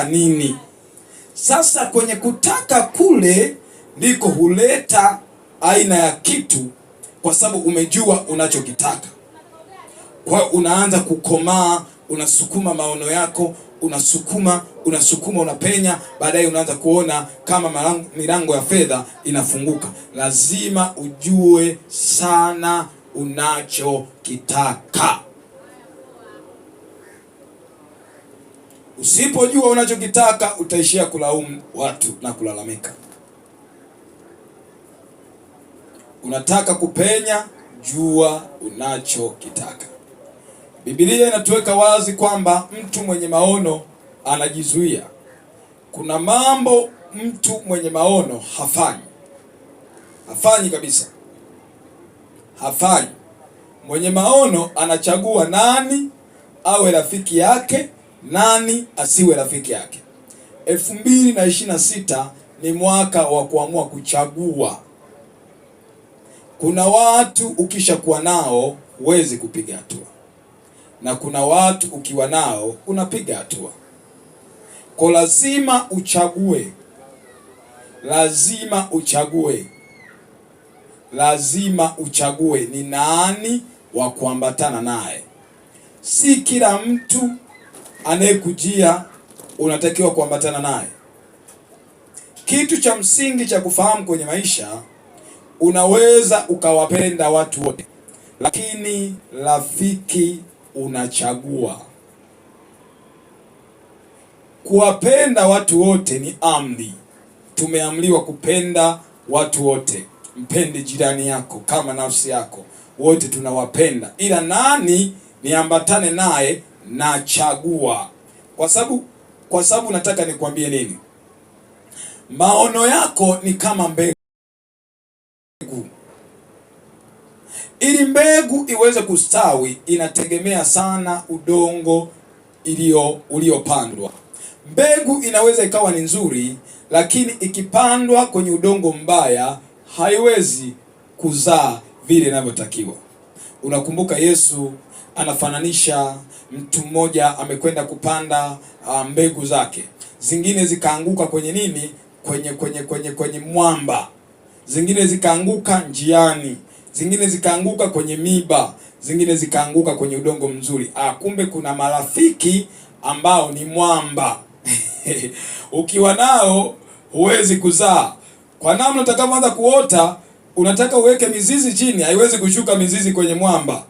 nini. Sasa kwenye kutaka kule ndiko huleta aina ya kitu, kwa sababu umejua unachokitaka. Kwa unaanza kukomaa, unasukuma maono yako, unasukuma, unapenya, baadaye unaanza kuona kama milango ya fedha inafunguka. Lazima ujue sana unachokitaka. Usipojua unachokitaka, utaishia kulaumu watu na kulalamika. Unataka kupenya, jua unachokitaka. Biblia inatuweka wazi kwamba mtu mwenye maono anajizuia. Kuna mambo mtu mwenye maono hafanyi kabisa. Mwenye maono anachagua nani awe rafiki yake, nani asiwe rafiki yake. 2026 ni mwaka wa kuamua kuchagua. Kuna watu ukishakuwa nao huwezi kupiga hatua, na kuna watu ukiwa nao unapiga hatua. Kwa lazima uchague ni nani wa kuambatana naye. Si kila mtu anayekujia unatakiwa kuambatana naye. Kitu cha msingi cha kufahamu kwenye maisha, unaweza ukawapenda watu wote, lakini rafiki unachagua. Kuwapenda watu wote ni amri. Tumeamriwa kupenda watu wote. Mpende jirani yako kama nafsi yako. Wote tunawapenda, ila nani niambatane naye nachagua. Kwa sababu nataka nikwambie nini? Maono yako ni kama mbegu. Ili mbegu iweze kustawi, inategemea sana udongo uliopandwa. Mbegu inaweza ikawa ni nzuri, lakini ikipandwa kwenye udongo mbaya haiwezi kuzaa vile inavyotakiwa. Unakumbuka Yesu anafananisha mtu mmoja amekwenda kupanda mbegu zake. Zingine zikaanguka kwenye nini? Kwenye mwamba. Zingine zikaanguka njiani. Zingine zikaanguka kwenye miba. Zingine zikaanguka kwenye udongo mzuri. Kumbe kuna marafiki ambao ni mwamba. Ukiwa nao huwezi kuzaa. Kwa namna utakapoanza kuota, unataka uweke mizizi chini, haiwezi kushuka mizizi kwenye mwamba.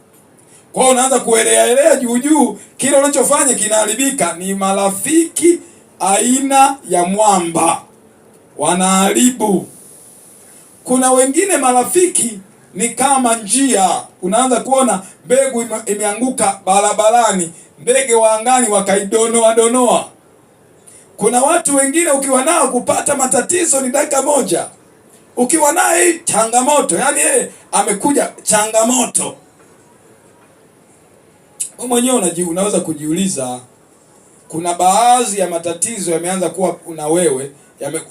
Kwa hiyo unaanza kuelea juu, kile unachofanya kinaharibika. Ni marafiki aina ya mwamba, wanaharibu. Kuna wengine marafiki ni kama njia. Unaanza kuona mbegu imeanguka barabarani, ndege wa angani wakaidonoa. Kuna watu wengine ukiwa nao kupata matatizo ni dakika moja. Ukiwa naye changamoto, yani yeye amekuja changamoto. Wewe mwenyewe unaweza kujiuliza, kuna baadhi ya matatizo yameanza kuwa na wewe,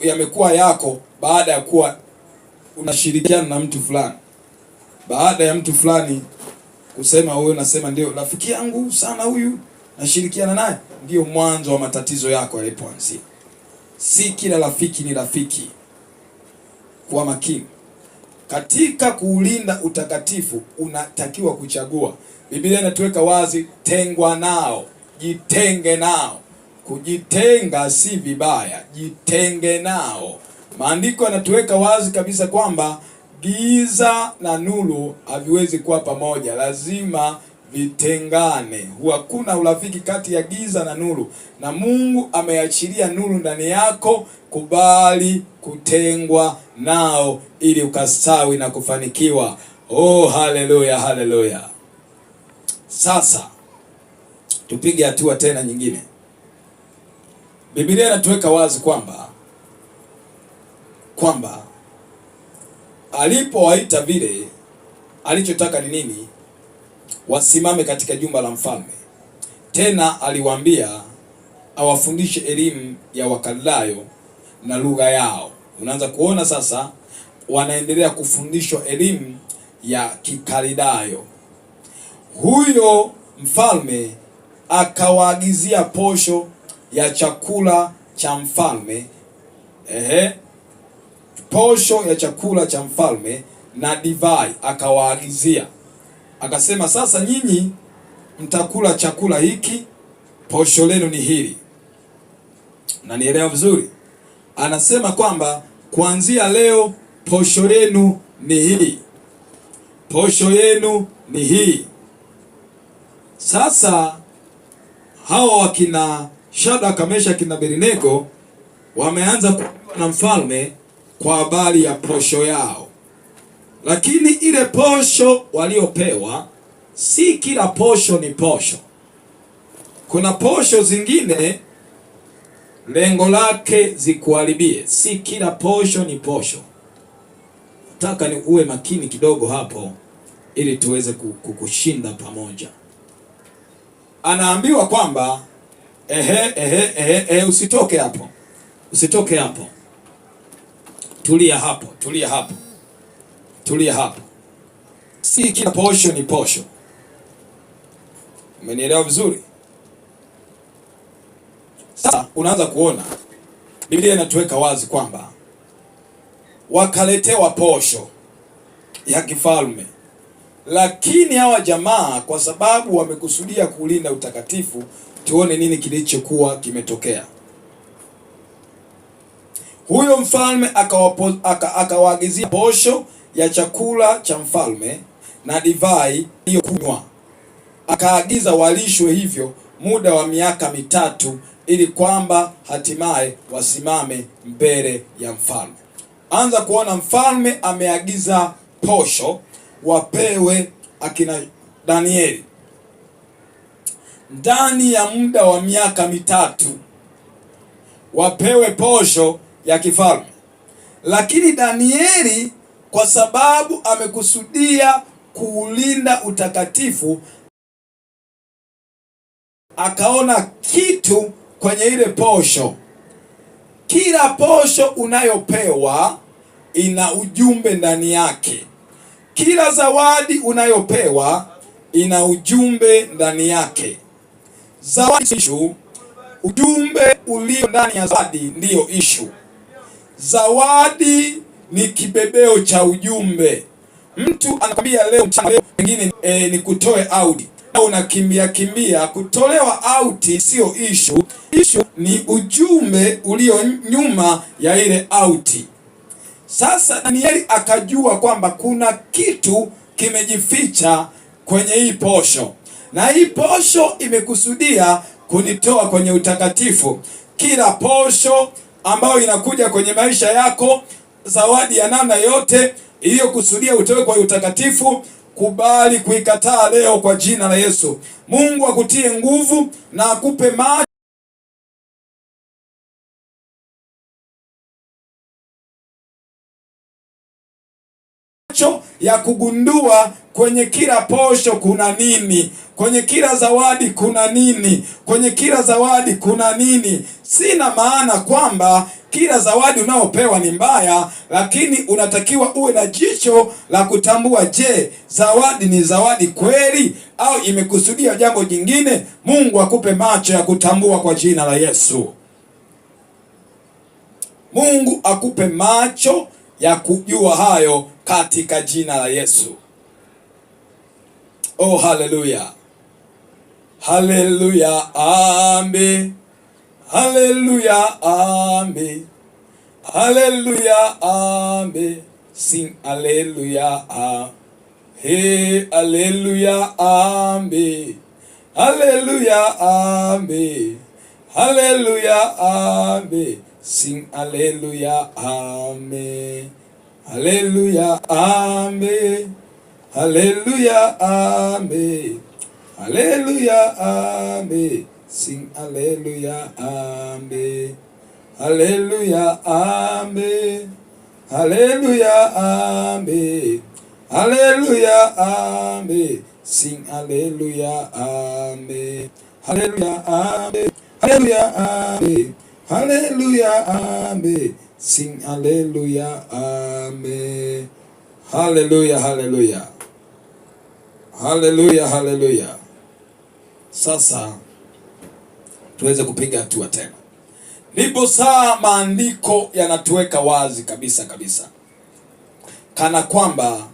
yamekuwa yako baada ya kuwa unashirikiana na mtu fulani. Baada ya mtu fulani kusema, wewe unasema ndio rafiki yangu sana huyu, nashirikiana naye, ndio mwanzo wa matatizo yako yalipoanzia. Si kila rafiki ni rafiki. Kuwa makini katika kuulinda utakatifu, unatakiwa kuchagua. Biblia inatuweka wazi, tengwa nao, jitenge nao. Kujitenga si vibaya, jitenge nao. Maandiko yanatuweka wazi kabisa kwamba giza na nuru haviwezi kuwa pamoja, lazima vitengane. Hakuna urafiki kati ya giza na nuru, na Mungu ameachilia nuru ndani yako. Kubali kutengwa nao ili ukastawi na kufanikiwa. Oh, haleluya, haleluya. Sasa tupige hatua tena nyingine. Biblia inatuweka wazi kwamba alipowaita vile, alichotaka ni nini? Wasimame katika jumba la mfalme. Tena aliwaambia awafundishe elimu ya Wakaldayo na lugha yao. Unaanza kuona sasa wanaendelea kufundishwa elimu ya Kikaldayo. Huyo mfalme akawaagizia posho ya chakula cha mfalme, posho ya chakula cha mfalme na divai akawaagizia. Akasema, sasa nyinyi mtakula chakula hiki, posho lenu ni hili. Na nielewa vizuri, anasema kwamba kuanzia leo posho lenu ni hii, posho yenu ni hii. Sasa hawa wakina Shadraka, Meshaki na Abednego wameanza kuambiwa na mfalme kwa habari ya posho yao, lakini ile posho waliopewa, si kila posho ni posho. Kuna posho zingine lengo lake zikuharibie, si kila posho ni posho. Nataka ni uwe makini kidogo hapo ili tuweze kukushinda pamoja. Anaambiwa kwamba usitoke hapo, usitoke hapo, tulia hapo, tulia hapo, tulia hapo. Si kila posho ni posho. Umenielewa vizuri? Sasa unaanza kuona Biblia inatuweka wazi kwamba wakaletewa posho ya kifalme, lakini hawa jamaa kwa sababu wamekusudia kulinda utakatifu, tuone nini kilichokuwa kimetokea. Huyo mfalme akawaagizia posho ya chakula cha mfalme na divai iliyokunywa. Akaagiza walishwe hivyo muda wa miaka 3 ili kwamba hatimaye wasimame mbele ya mfalme. Anza kuona mfalme ameagiza posho wapewe akina Danieli ndani ya muda wa miaka 3, wapewe posho ya kifalme. Lakini Danieli kwa sababu amekusudia kuulinda utakatifu, akaona kitu kwenye ile posho. Kila posho unayopewa ina ujumbe ndani yake. Kila zawadi unayopewa ina ujumbe ndani yake. Zawadi issue, ujumbe ulio ndani ya zawadi ndiyo issue. Zawadi ni kibebeo cha ujumbe. Mtu anakwambia leo pengine ni kutoe out, au unakimbia. Kutolewa out sio issue. Issue ni ujumbe ulio nyuma ya ile out. Sasa Danieli akajua kwamba kuna kitu kimejificha kwenye hii posho, na hii posho imekusudia kunitoa kwenye utakatifu. Kila posho ambayo inakuja kwenye maisha yako, zawadi ya namna yote iliyokusudia utoe kwa utakatifu, kubali kuikataa leo kwa jina la Yesu. Mungu akutie nguvu na akupe macho ya kugundua kwenye kila posho kuna nini, kwenye kila zawadi kuna nini, kwenye kila zawadi kuna nini. Sina maana kwamba kila zawadi unaopewa ni mbaya, lakini unatakiwa uwe na jicho la kutambua, je, zawadi ni zawadi kweli au imekusudia jambo jingine? Mungu akupe macho ya kutambua kwa jina la Yesu. Mungu akupe macho ya kujua hayo katika jina la Yesu. Oh, haleluya. Haleluya, amen. Haleluya, amen. Haleluya, amen. Sing haleluya, hey, haleluya, amen. Haleluya, amen. Haleluya, amen. Sing haleluya, amen. Haleluya, amen. Haleluya, amen. Haleluya, amen. Sing haleluya, amen. Haleluya, amen. Haleluya, amen. Haleluya, amen. Sing haleluya, amen. Haleluya, amen. Haleluya, amen. Haleluya, amen. Sing haleluya, amen. Haleluya, haleluya. Haleluya, haleluya. Sasa tuweze kupiga hatua tena. Ndipo saa maandiko yanatuweka wazi kabisa kabisa, kana kwamba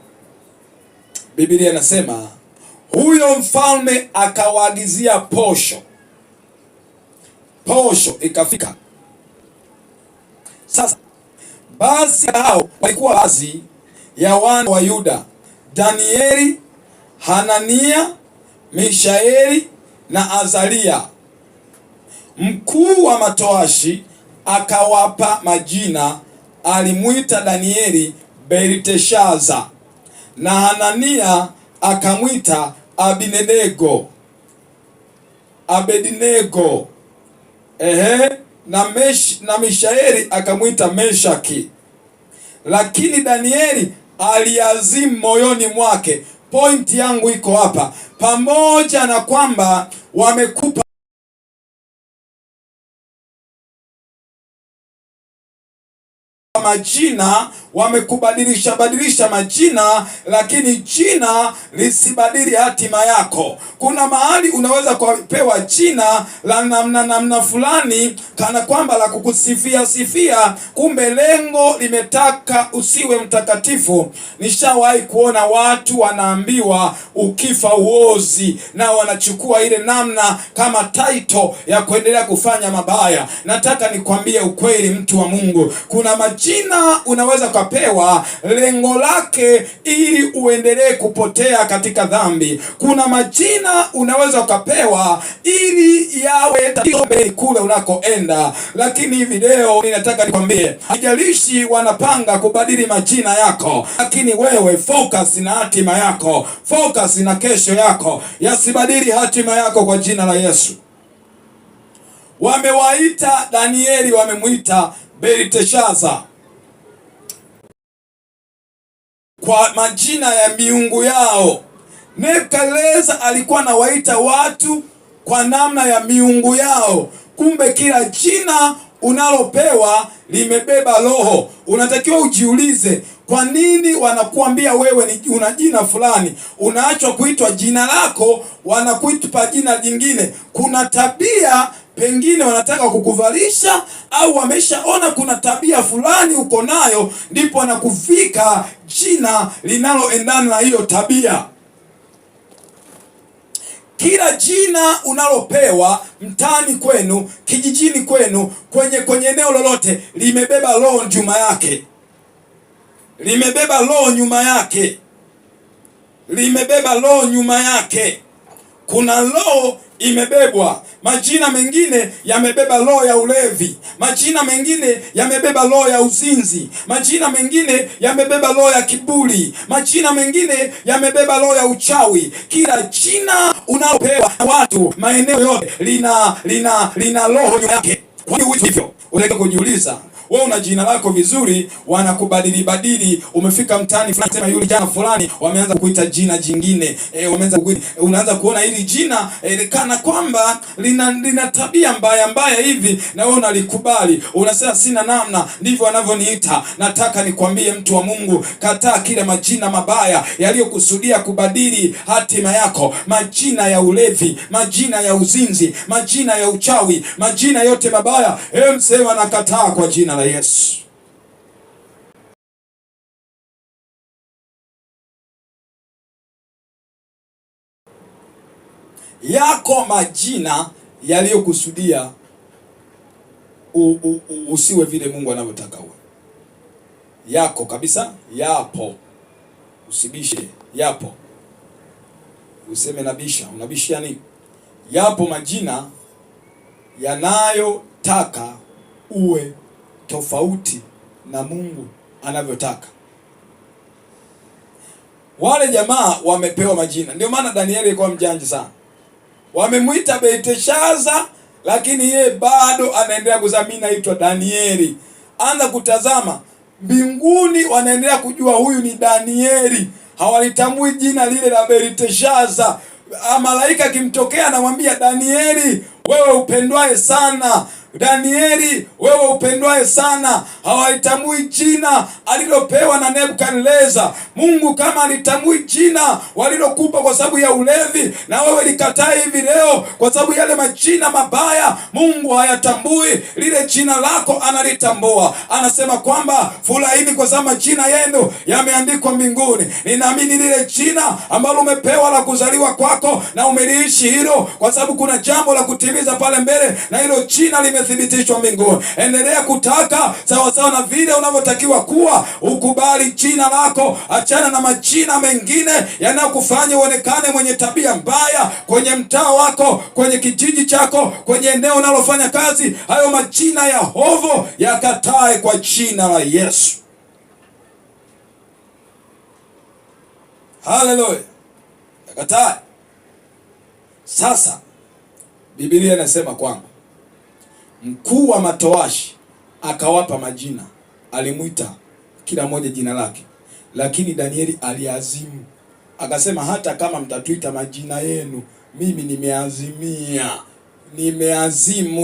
Biblia inasema huyo mfalme akawaagizia posho. Posho ikafika. Sasa basi hao walikuwa baadhi ya wana wa Yuda, Danieli, Hanania, Mishaeli na Azaria. Mkuu wa matoashi akawapa majina. Alimwita Danieli Belteshaza, na Hanania akamwita Abednego. Na Mishaeli akamwita Meshaki. Lakini Danieli aliazimu moyoni mwake. Pointi yangu iko hapa. Pamoja na kwamba wamekupa majina, wamekubadilisha badilisha majina, lakini jina lisibadili hatima yako. Kuna mahali unaweza kupewa jina la namna fulani, kana kwamba la kukusifia sifia, kumbe lengo limetaka usiwe mtakatifu. Nishawahi kuona watu wanaambiwa ukifa uozi, na wanachukua ile namna kama title ya kuendelea kufanya mabaya. Nataka nikwambie ukweli, mtu wa Mungu, kuna majina unaweza kupewa lengo lake ili uendelee kupotea katika dhambi. Kuna majina unaweza ukapewa ili yawe tatizo mbele kule unakoenda. Lakini hivi leo ninataka nikwambie, haijalishi wanapanga kubadili majina yako, lakini wewe focus na hatima yako, focus na kesho yako. Yasibadili hatima yako kwa jina la Yesu. Wamewaita Danieli, wamemuita Belteshaza kwa majina ya miungu yao. Nebukadneza alikuwa anawaita watu kwa namna ya miungu yao. Kumbe kila jina unalopewa limebeba roho. Unatakiwa ujiulize, kwa nini wanakuambia wewe una jina fulani, unaachwa kuitwa jina lako, wanakuita jina jingine? Kuna tabia pengine wanataka kukuvalisha, au wameshaona kuna tabia fulani uko nayo, ndipo wanakuvika jina linaloendana na hiyo tabia. Kila jina unalopewa mtaani kwenu, kijijini kwenu, kwenye eneo lolote, limebeba roho nyuma yake, limebeba roho nyuma yake, limebeba roho nyuma yake. Kuna roho imebebwa. Majina mengine yamebeba roho ya ulevi, majina mengine yamebeba roho ya uzinzi, majina mengine yamebeba roho ya kiburi, majina mengine yamebeba roho ya uchawi. Kila jina unalopewa watu maeneo yote lina roho yake. Kwa hiyo hivyo unataka kujiuliza, wewe una jina lako vizuri, wanakubadili. Umefika mtaani fulani, sema yule jana fulani, wameanza kukuita jina jingine. Unaanza kuona hili jina kana kwamba lina tabia mbaya hivi, na wewe unalikubali. Unasema sina namna, ndivyo wanavyoniita. Nataka nikwambie mtu wa Mungu, kataa kile majina mabaya yaliyokusudia kubadili hatima yako. Majina ya ulevi, majina ya uzinzi, majina ya uchawi, majina yote mabaya, msema nakataa kwa jina la Yesu. Yako majina yaliyokusudia usiwe vile Mungu anavyotaka uwe. Yako kabisa, yapo. Usibishe, yapo. Useme nabisha, unabishia nini? Yapo majina yanayotaka uwe tofauti na Mungu anavyotaka. Wale jamaa wamepewa majina. Ndio maana Danieli alikuwa mjanja sana. Wamemuita Belteshaza, lakini yeye bado anaendelea kuzamini naitwa Danieli. Anza kutazama mbinguni, wanaendelea kujua huyu ni Danieli. Hawalitambui jina lile la Belteshaza. Malaika akimtokea anamwambia Danieli, wewe upendwaye sana, Danieli, wewe upendwaye sana. Hawalitambui jina alilopewa na Nebukadneza. Mungu kama alitambui jina walilokupa kwa sababu ya ulevi, na wewe likatai hivi leo kwa sababu yale majina mabaya, Mungu hayatambui. Lile jina lako analitambua. Anasema kwamba furahini kwa sababu majina yenu yameandikwa mbinguni. Ninaamini lile jina ambalo umepewa la kuzaliwa kwako na umeliishi hilo, kwa sababu kuna jambo la kutimiza pale mbele, na hilo jina limethibitishwa mbinguni. Endelea kutaka sawasawa na vile unavyotakiwa kuwa. Ukubali jina lako, achana na majina mengine yanayokufanya uonekane mwenye tabia mbaya kwenye mtaa wako, kwenye kijiji chako, kwenye eneo unalofanya kazi. Hayo majina ya hovo yakatae kwa jina la Yesu. Haleluya, yakatae. Sasa Biblia inasema kwamba mkuu wa matowashi akawapa majina, alimwita kila mmoja jina lake, lakini Danieli aliazimu akasema, hata kama mtatuita majina yenu, mimi nimeazimia,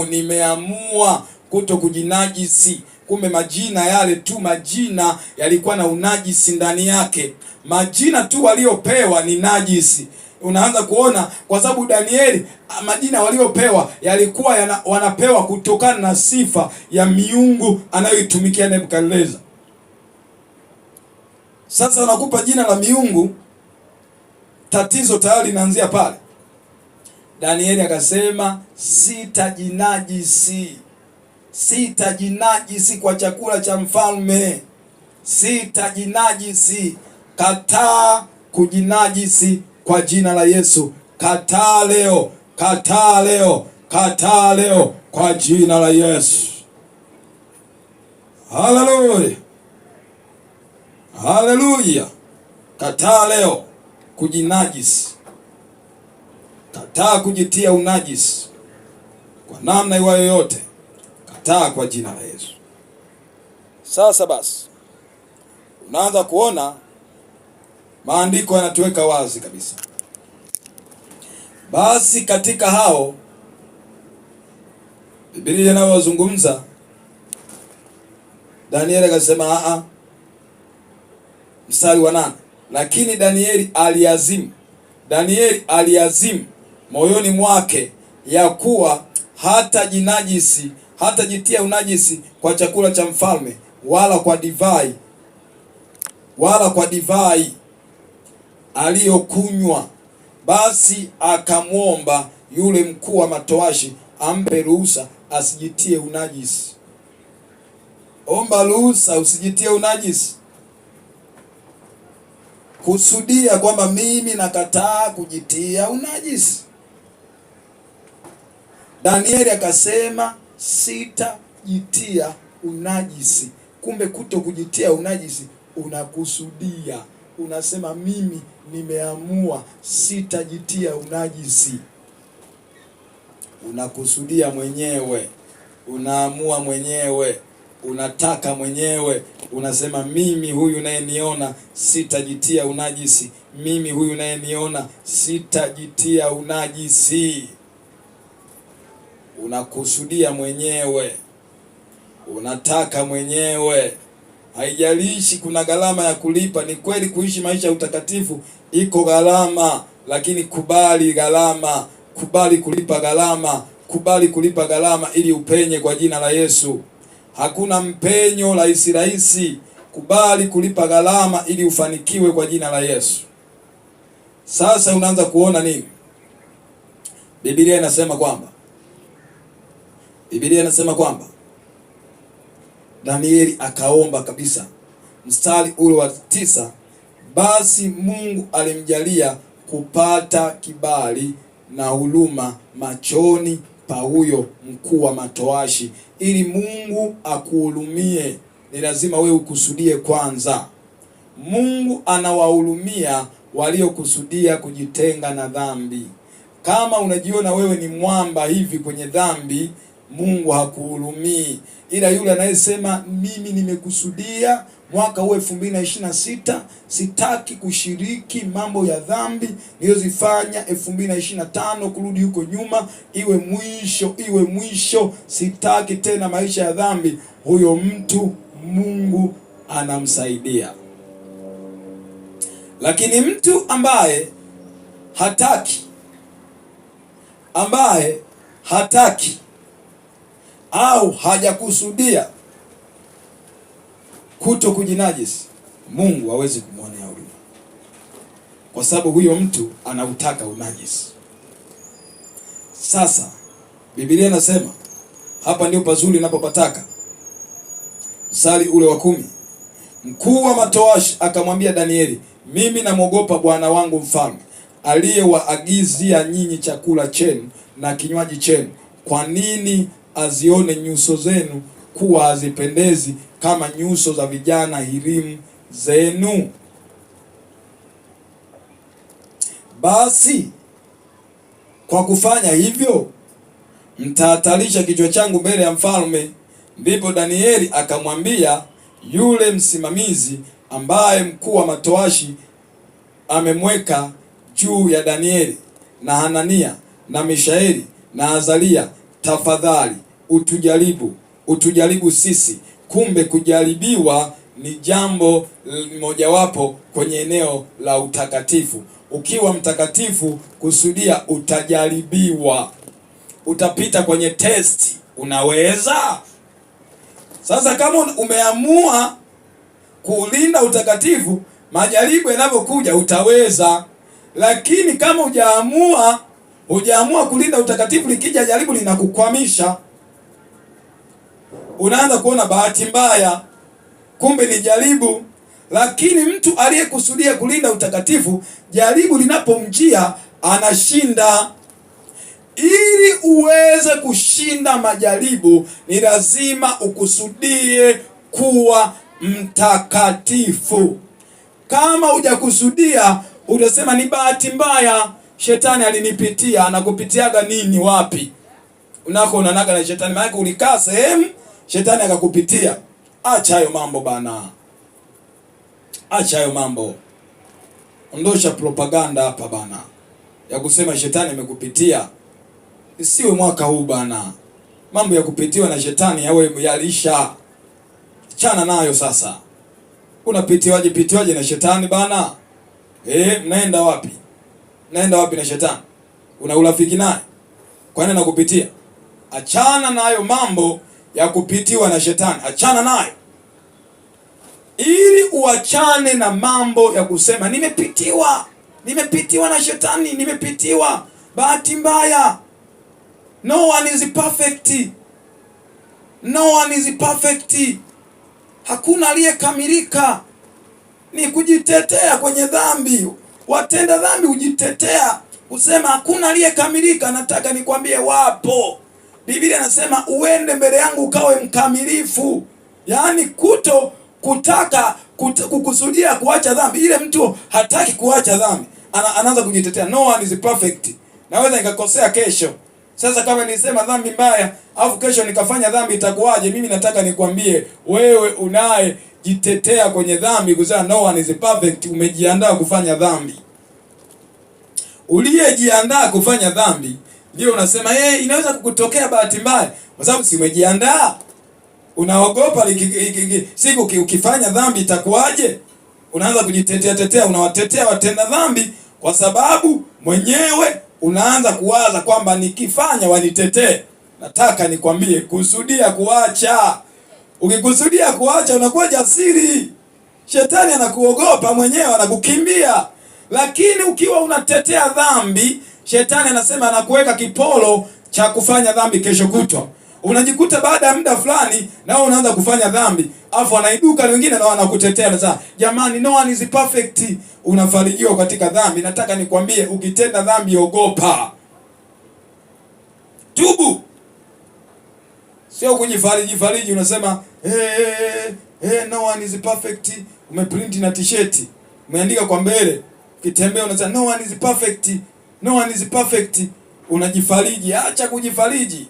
nimeamua kuto kujinajisi Kumbe majina yale tu, majina yalikuwa na unajisi ndani yake. Majina tu waliopewa ni najisi. Unaanza kuona, kwa sababu Danieli majina waliopewa yalikuwa wanapewa kutokana na sifa ya miungu anayoitumikia Nebukadneza. Sasa wanakupa jina la miungu, tatizo tayari linaanzia pale. Danieli akasema sitajinajisi kwa chakula cha mfalme, sitajinajisi. Kataa kujinajisi kwa jina la Yesu. Kataa leo, kataa leo, kataa leo kwa jina la Yesu. Haleluya, haleluya. Kataa leo kujinajisi. Kataa kujitia unajisi kwa namna iwayo yote. Kataa kwa jina la Yesu. Sasa basi, unaanza kuona maandiko yanatuweka wazi kabisa. Basi katika hao Biblia inayozungumza, Danieli akasema mstari wa 8, lakini Danieli aliazimu moyoni mwake ya kuwa hatajitia unajisi kwa chakula cha mfalme, wala kwa divai aliyokunywa. Basi akamwomba yule mkuu wa matowashi ampe ruhusa asijitie unajisi. Omba ruhusa usijitie unajisi. Kusudia kwamba mimi nakataa kujitia unajisi. Danieli akasema sitajitia unajisi. Kumbe kuto kujitia unajisi unakusudia. Unasema mimi nimeamua sitajitia unajisi. Unakusudia mwenyewe, unaamua mwenyewe, unataka mwenyewe. Unasema mimi huyu naye niona sitajitia unajisi. Mimi huyu naye niona sitajitia unajisi. Unakusudia mwenyewe, unataka mwenyewe. Haijalishi kuna gharama ya kulipa. Ni kweli kuishi maisha ya utakatifu iko gharama, lakini kubali gharama, kubali kulipa gharama, kubali kulipa gharama ili upenye kwa jina la Yesu. Hakuna mpenyo rahisi. Kubali kulipa gharama ili ufanikiwe kwa jina la Yesu. Sasa unaanza kuona nini? Biblia inasema kwamba Danieli akaomba kabisa. Mstari ule wa 9, basi Mungu alimjalia kupata kibali na huruma machoni pa huyo mkuu wa matowashi. Ili Mungu akuhurumie, ni lazima wewe ukusudie kwanza. Mungu anawahurumia waliokusudia kujitenga na dhambi. Kama unajiona wewe ni mwamba hivi kwenye dhambi, Mungu hakuhurumii. Ila yule anayesema mimi nimekusudia mwaka huu 2026 sitaki kushiriki mambo ya dhambi nilizofanya 2025 kurudi huko nyuma, iwe mwisho, sitaki tena maisha ya dhambi, huyo mtu Mungu anamsaidia. Lakini mtu ambaye hataki au hajakusudia kuto kujinajisi, Mungu hawezi kumwonea huruma, kwa sababu huyo mtu anautaka unajisi. Sasa Biblia inasema hapa ndio pazuri ninapopataka. Mstari ule wa 10, mkuu wa matowashi akamwambia Danieli, mimi namwogopa bwana wangu mfalme, aliyewaagizia nyinyi chakula chenu na kinywaji chenu. Kwa nini azione nyuso zenu kuwa hazipendezi kama nyuso za vijana hirimu zenu? Basi kwa kufanya hivyo mtahatarisha kichwa changu mbele ya mfalme. Ndipo Danieli akamwambia yule msimamizi ambaye mkuu wa matowashi amemweka juu ya Danieli na Hanania na Mishaeli na Azaria, tafadhali utujaribu sisi Kumbe kujaribiwa ni jambo mojawapo kwenye eneo la utakatifu. Ukiwa mtakatifu, kusudia utajaribiwa, utapita kwenye testi. Unaweza sasa, kama umeamua kulinda utakatifu, majaribu yanapokuja utaweza. Lakini kama hujaamua kulinda utakatifu, likija jaribu linakukwamisha, unaanza kuona bahati mbaya, kumbe ni jaribu. Lakini mtu aliyekusudia kulinda utakatifu, jaribu linapomjia anashinda. Ili uweze kushinda majaribu, ni lazima ukusudie kuwa mtakatifu. Kama hujakusudia, utasema ni bahati mbaya, shetani alinipitia. Anakupitiaga nini? Wapi? Unaonaga na shetani, maana ulikaa sehemu shetani akakupitia. Acha hayo mambo bana, acha hayo mambo. Ondosha propaganda hapa bana ya kusema shetani amekupitia. Isiwe mwaka huu bana, mambo ya kupitiwa na shetani yawe yalisha. Chana nayo sasa. Unapitiwaje na shetani bana? Mnaenda wapi? Naenda wapi na shetani? Una urafiki naye? Kwa nini anakupitia? Achana nayo mambo ya kupitiwa na shetani, achana nayo. Ili uachane na mambo ya kusema nimepitiwa na shetani, nimepitiwa, bahati mbaya. No one is perfect. No one is perfect. Hakuna aliyekamilika. Ni kujitetea kwenye dhambi. Watenda dhambi hujitetea kusema hakuna aliyekamilika. Nataka nikwambie wapo. Biblia inasema uende mbele yangu ukawe mkamilifu. Yaani kukusudia kuacha dhambi. Ile mtu hataki kuacha dhambi, anaanza kujitetea. No one is perfect. Naweza nikakosea kesho. Sasa kama nilisema dhambi mbaya, alafu kesho nikafanya dhambi, itakuwaje? Mimi nataka nikwambie wewe unayejitetea kwenye dhambi kusema no one is perfect, umejiandaa kufanya dhambi. Uliyejiandaa kufanya dhambi ndio unasema inaweza kukutokea bahati mbaya, kwa sababu si umejiandaa. Unaogopa siku ukifanya dhambi itakuwaje? Unaanza kujitetea, unawatetea watenda dhambi kwa sababu mwenyewe unaanza kuwaza kwamba nikifanya wanitetee. Nataka nikwambie, kusudia kuacha. Ukikusudia kuacha unakuwa jasiri. Shetani anakuogopa mwenyewe, anakukimbia. Lakini ukiwa unatetea dhambi, shetani anasema anakuweka kipolo cha kufanya dhambi kesho kutwa. Unajikuta baada ya muda fulani nao unaanza kufanya dhambi, afu anaiduka wengine na wanakutetea. Sasa jamani, no one is perfect. Unafarijiwa katika dhambi. Nataka nikwambie, ukitenda dhambi ogopa. Tubu. Sio kujifariji unasema no one is perfect. Umeprint na t-shirt, umeandika kwa mbele, ukitembea unasema no one is perfect. No one is perfect. Unajifariji. Acha kujifariji.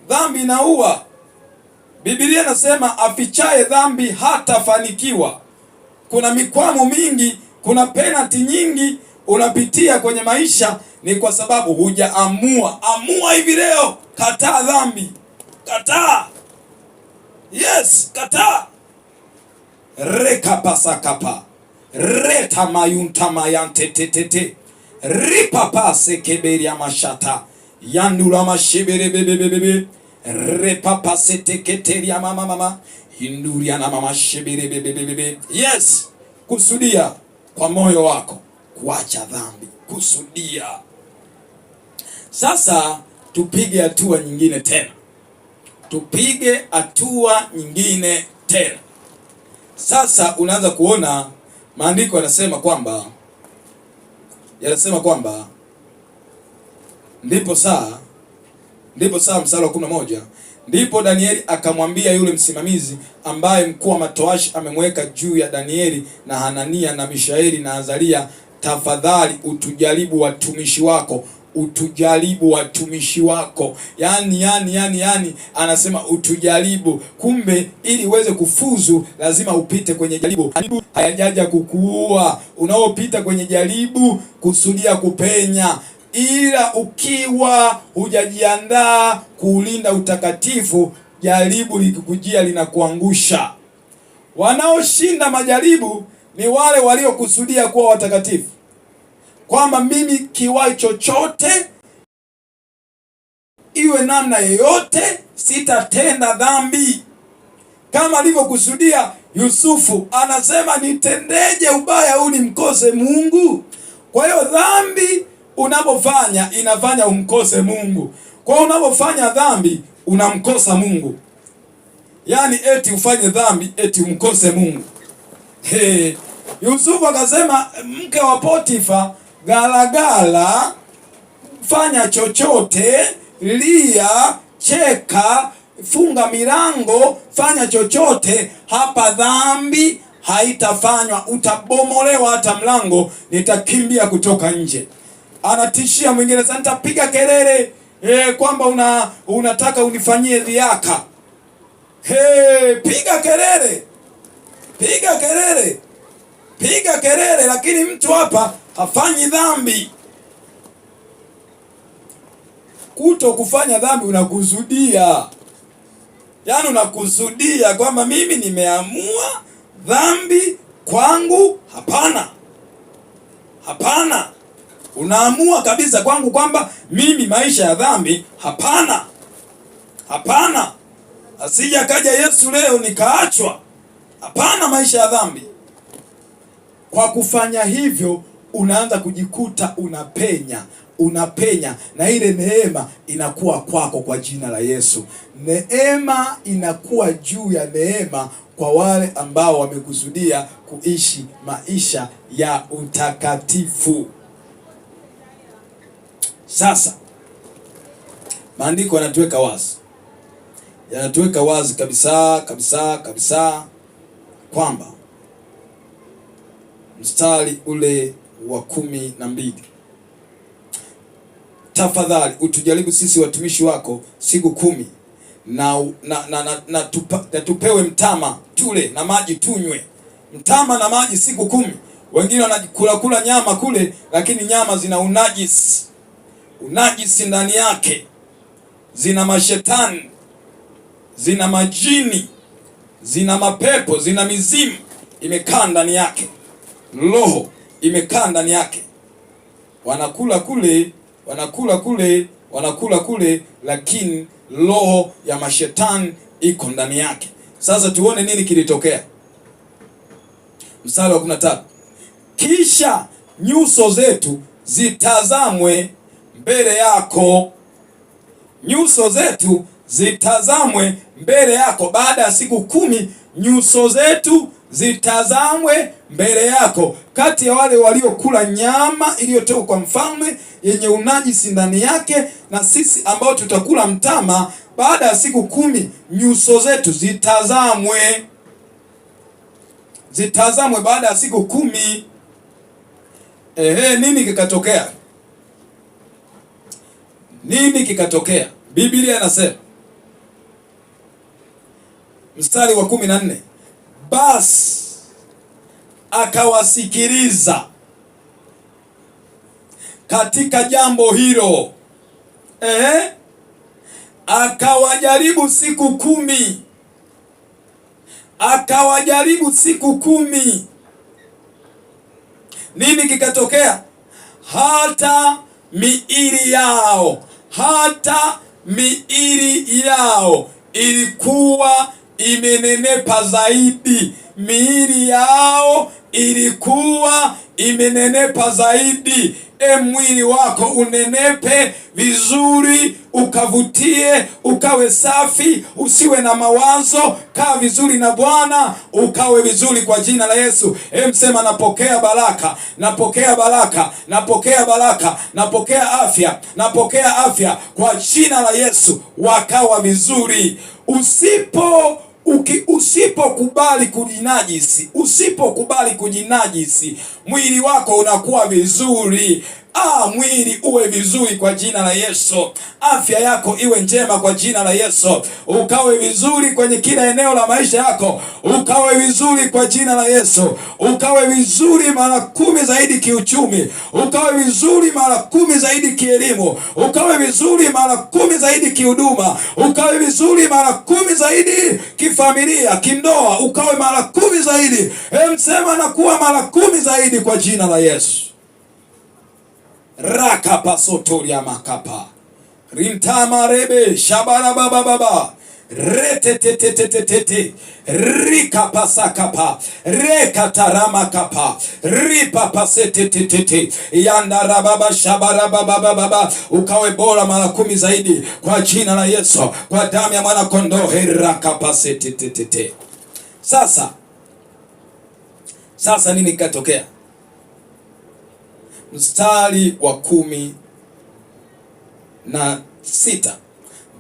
Dhambi inaua. Biblia inasema afichaye dhambi hatafanikiwa. Kuna mikwamo mingi, kuna penalty nyingi unapitia kwenye maisha, ni kwa sababu hujaamua. Amua hivi leo, kataa dhambi. Kataa. Yes, kataa. Reka pasakapa. Reta mayunta mayante tetete. Ripa pase keberia mashata. Yandula mashibere bebebebebe. Repa pase teketeria mama. Hinduria na mama shibere bebebebebe. Yes, kusudia kwa moyo wako kuacha dhambi. Kusudia. Sasa tupige hatua nyingine tena. Sasa unaanza kuona maandiko yanasema kwamba ndipo saa mstari wa 11, ndipo Danieli akamwambia yule msimamizi ambaye mkuu wa matoashi amemweka juu ya Danieli na Hanania na Mishaeli na Azaria, tafadhali utujaribu watumishi wako. Utujaribu watumishi wako. Yani anasema utujaribu. Kumbe ili uweze kufuzu lazima upite kwenye jaribu. Hayajaja kukuua. Unaopita kwenye jaribu kusudia kupenya. Ila ukiwa hujajiandaa kuulinda utakatifu, jaribu likikujia linakuangusha. Wanaoshinda majaribu ni wale waliokusudia kuwa watakatifu, kwamba mimi kiwai chochote, iwe namna yoyote, sitatenda dhambi. Kama alivyokusudia Yusufu, anasema nitendeje ubaya huu nimkose Mungu? Kwa hiyo dhambi unapofanya inafanya umkose Mungu. Kwa hiyo unapofanya dhambi unamkosa Mungu. Yaani eti ufanye dhambi eti umkose Mungu. Yusufu akasema, mke wa Potifa, galagala, fanya chochote, lia, cheka, funga milango, fanya chochote, hapa dhambi haitafanywa. Utabomolewa hata mlango, nitakimbia kutoka nje. Anatishia mwingine, sasa nitapiga kelele kwamba unataka unifanyie dhiaka. Piga kelele, piga kelele, piga kelele, lakini mtu hapa hafanyi dhambi. Kuto kufanya dhambi unakusudia, yaani unakusudia kwamba mimi nimeamua dhambi kwangu. Hapana, hapana. Unaamua kabisa kwangu kwamba mimi maisha ya dhambi, hapana, hapana. Asija kaja Yesu leo nikaachwa. Hapana, maisha ya dhambi. Kwa kufanya hivyo unaanza kujikuta unapenya na ile neema inakuwa kwako kwa jina la Yesu. Neema inakuwa juu ya neema kwa wale ambao wamekusudia kuishi maisha ya utakatifu. Sasa maandiko yanatuweka wazi kabisa kwamba mstari ule wa 12, tafadhali utujaribu sisi watumishi wako siku 10 na tupewe mtama tule na maji tunywe. Mtama na maji siku 10. Wengine wanakula nyama kule, lakini nyama zina unajisi ndani yake, zina mashetani, zina majini, zina mapepo, zina mizimu imekaa ndani yake, roho imekaa ndani yake. Wanakula kule, lakini roho ya mashetani iko ndani yake. Sasa tuone nini kilitokea. Mstari wa 13, kisha nyuso zetu zitazamwe mbele yako. Nyuso zetu zitazamwe mbele yako. Baada ya siku 10 nyuso zetu zitazamwe mbele yako. Kati ya wale waliokula nyama iliyotoka kwa mfalme yenye unajisi ndani yake na sisi ambao tutakula mtama, baada ya siku 10 nyuso zetu zitazamwe baada ya siku 10. Nini kikatokea? Nini kikatokea? Biblia inasema mstari wa 14, basi akawasikiliza katika jambo hilo. Akawajaribu siku 10. Akawajaribu siku 10. Nini kikatokea? Hata miili yao ilikuwa imenenepa zaidi. Miili yao ilikuwa imenenepa zaidi. Mwili wako unenepe vizuri, ukavutie, ukawe safi, usiwe na mawazo. Kaa vizuri na Bwana, ukawe vizuri kwa jina la Yesu. Msema napokea baraka, napokea baraka, napokea baraka, napokea afya, napokea afya kwa jina la Yesu. Wakawa vizuri. Usipokubali kujinajisi, mwili wako unakuwa vizuri. Mwili uwe vizuri kwa jina la Yesu. Afya yako iwe njema kwa jina la Yesu. Ukawe vizuri kwenye kila eneo la maisha yako, ukawe vizuri kwa jina la Yesu. Ukawe vizuri mara 10 zaidi kiuchumi, ukawe vizuri mara 10 zaidi kielimu, ukawe vizuri mara 10 zaidi kihuduma, ukawe vizuri mara 10 zaidi kifamilia, kindoa, ukawe mara 10 zaidi. Msema na kuwa mara 10 zaidi kwa jina la Yesu. Rakapasotoria makapa rintama rebe shabara baba baba retetetetetete rikapasakapa rekatarama kapa ripapasetetetete yandarababa shabara baba baba. Ukawe bora mara 10 zaidi kwa jina la Yesu, kwa damu ya mwana kondoo. Rakapasetetetete. Sasa nini katokea? Mstari wa 16.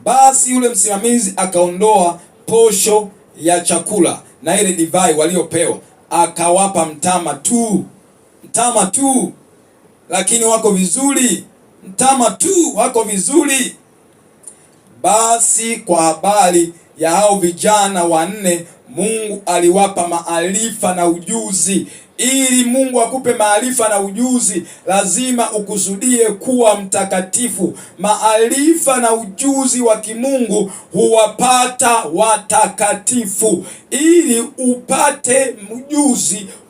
Basi yule msimamizi akaondoa posho ya chakula na ile divai waliopewa, akawapa mtama tu, lakini wako vizuri. Mtama tu wako vizuri. Basi kwa habari ya hao vijana 4, Mungu aliwapa maarifa na ujuzi. Ili Mungu akupe maarifa na ujuzi, lazima ukusudie kuwa mtakatifu. Maarifa na ujuzi wa kimungu huwapata watakatifu. Ili upate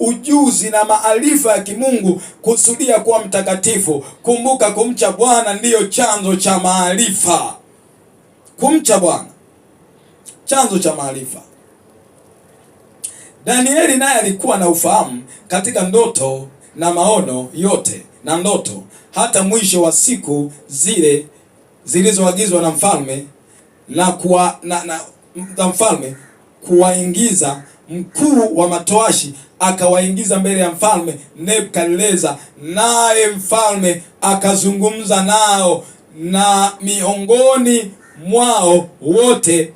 ujuzi na maarifa ya kimungu, kusudia kuwa mtakatifu. Kumbuka, kumcha Bwana ndiyo chanzo cha maarifa. Kumcha Bwana chanzo cha maarifa. Danieli naye alikuwa na ufahamu katika ndoto na maono yote na ndoto, hata mwisho wa siku zile zilizoagizwa na mfalme na mfalme kuwaingiza. Mkuu wa matoashi akawaingiza mbele ya mfalme Nebukadneza, naye mfalme akazungumza nao, na miongoni mwao wote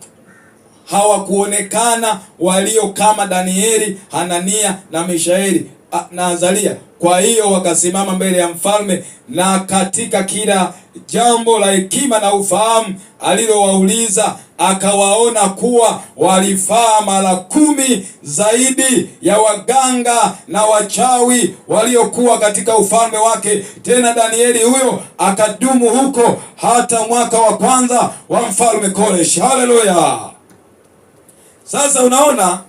hawakuonekana walio kama Danieli, Hanania na Mishaeli na Azaria. Kwa hiyo wakasimama mbele ya mfalme, na katika kila jambo la hekima na ufahamu alilowauliza, akawaona kuwa walifaa mara 10 zaidi ya waganga na wachawi waliokuwa katika ufalme wake. Tena Danieli huyo akadumu huko hata mwaka wa 1 wa mfalme Koreshi. Haleluya! Sasa unaona,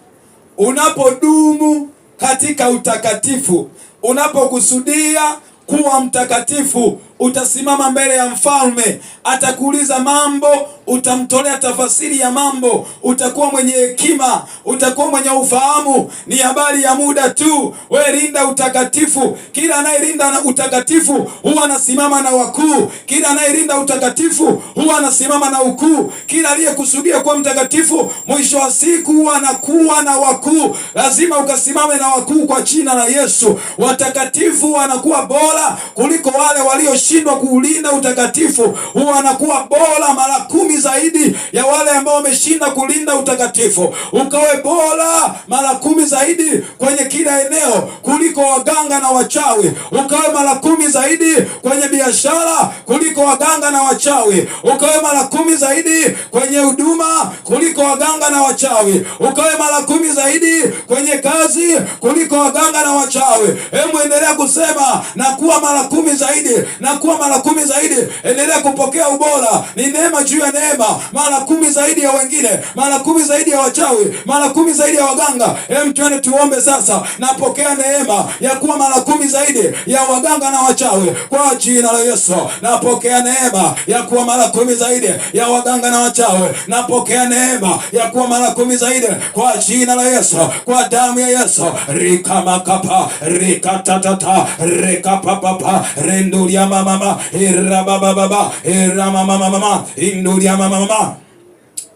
unapodumu katika utakatifu, unapokusudia kuwa mtakatifu, utasimama mbele ya mfalme, atakuuliza mambo, utamtolea tafasiri ya mambo, utakuwa mwenye hekima, utakuwa mwenye ufahamu. Ni habari ya muda tu. Wewe linda utakatifu. Kila anayelinda utakatifu huwa anasimama na wakuu. Kila anayelinda utakatifu huwa anasimama na ukuu. Kila aliyekusudia kuwa mtakatifu, mwisho wa siku huwa anakuwa na wakuu. Lazima ukasimame na wakuu kwa jina la Yesu. Watakatifu wanakuwa bora kuliko wale walioshindwa kuulinda utakatifu. Huwa anakuwa bora mara 10 zaidi ya wale ambao wameshinda kulinda utakatifu. Ukawe bora mara 10 zaidi kwenye kila eneo kuliko waganga na wachawi. Ukawe mara 10 zaidi kwenye biashara kuliko waganga na wachawi. Ukawe mara 10 zaidi kwenye huduma kuliko waganga na wachawi. Ukawe mara 10 zaidi kwenye kazi kuliko waganga na wachawi. Hebu endelea kusema na kuwa mara 10 zaidi, na kuwa mara 10 zaidi. Endelea kupokea ubora. Ni neema juu ya neema. Mara 10 zaidi ya wengine, mara 10 zaidi ya wachawi, mara 10 zaidi ya waganga. Twende tuombe sasa. Napokea neema ya kuwa mara 10 zaidi ya waganga na wachawi kwa jina la Yesu. Napokea neema ya kuwa mara 10 zaidi ya waganga na wachawi. Napokea neema ya kuwa mara 10 zaidi kwa jina la Yesu, kwa damu ya Yesu. Rikamakapa rikatatata rikapapapa renduria mama irabababa iramamama induria mama.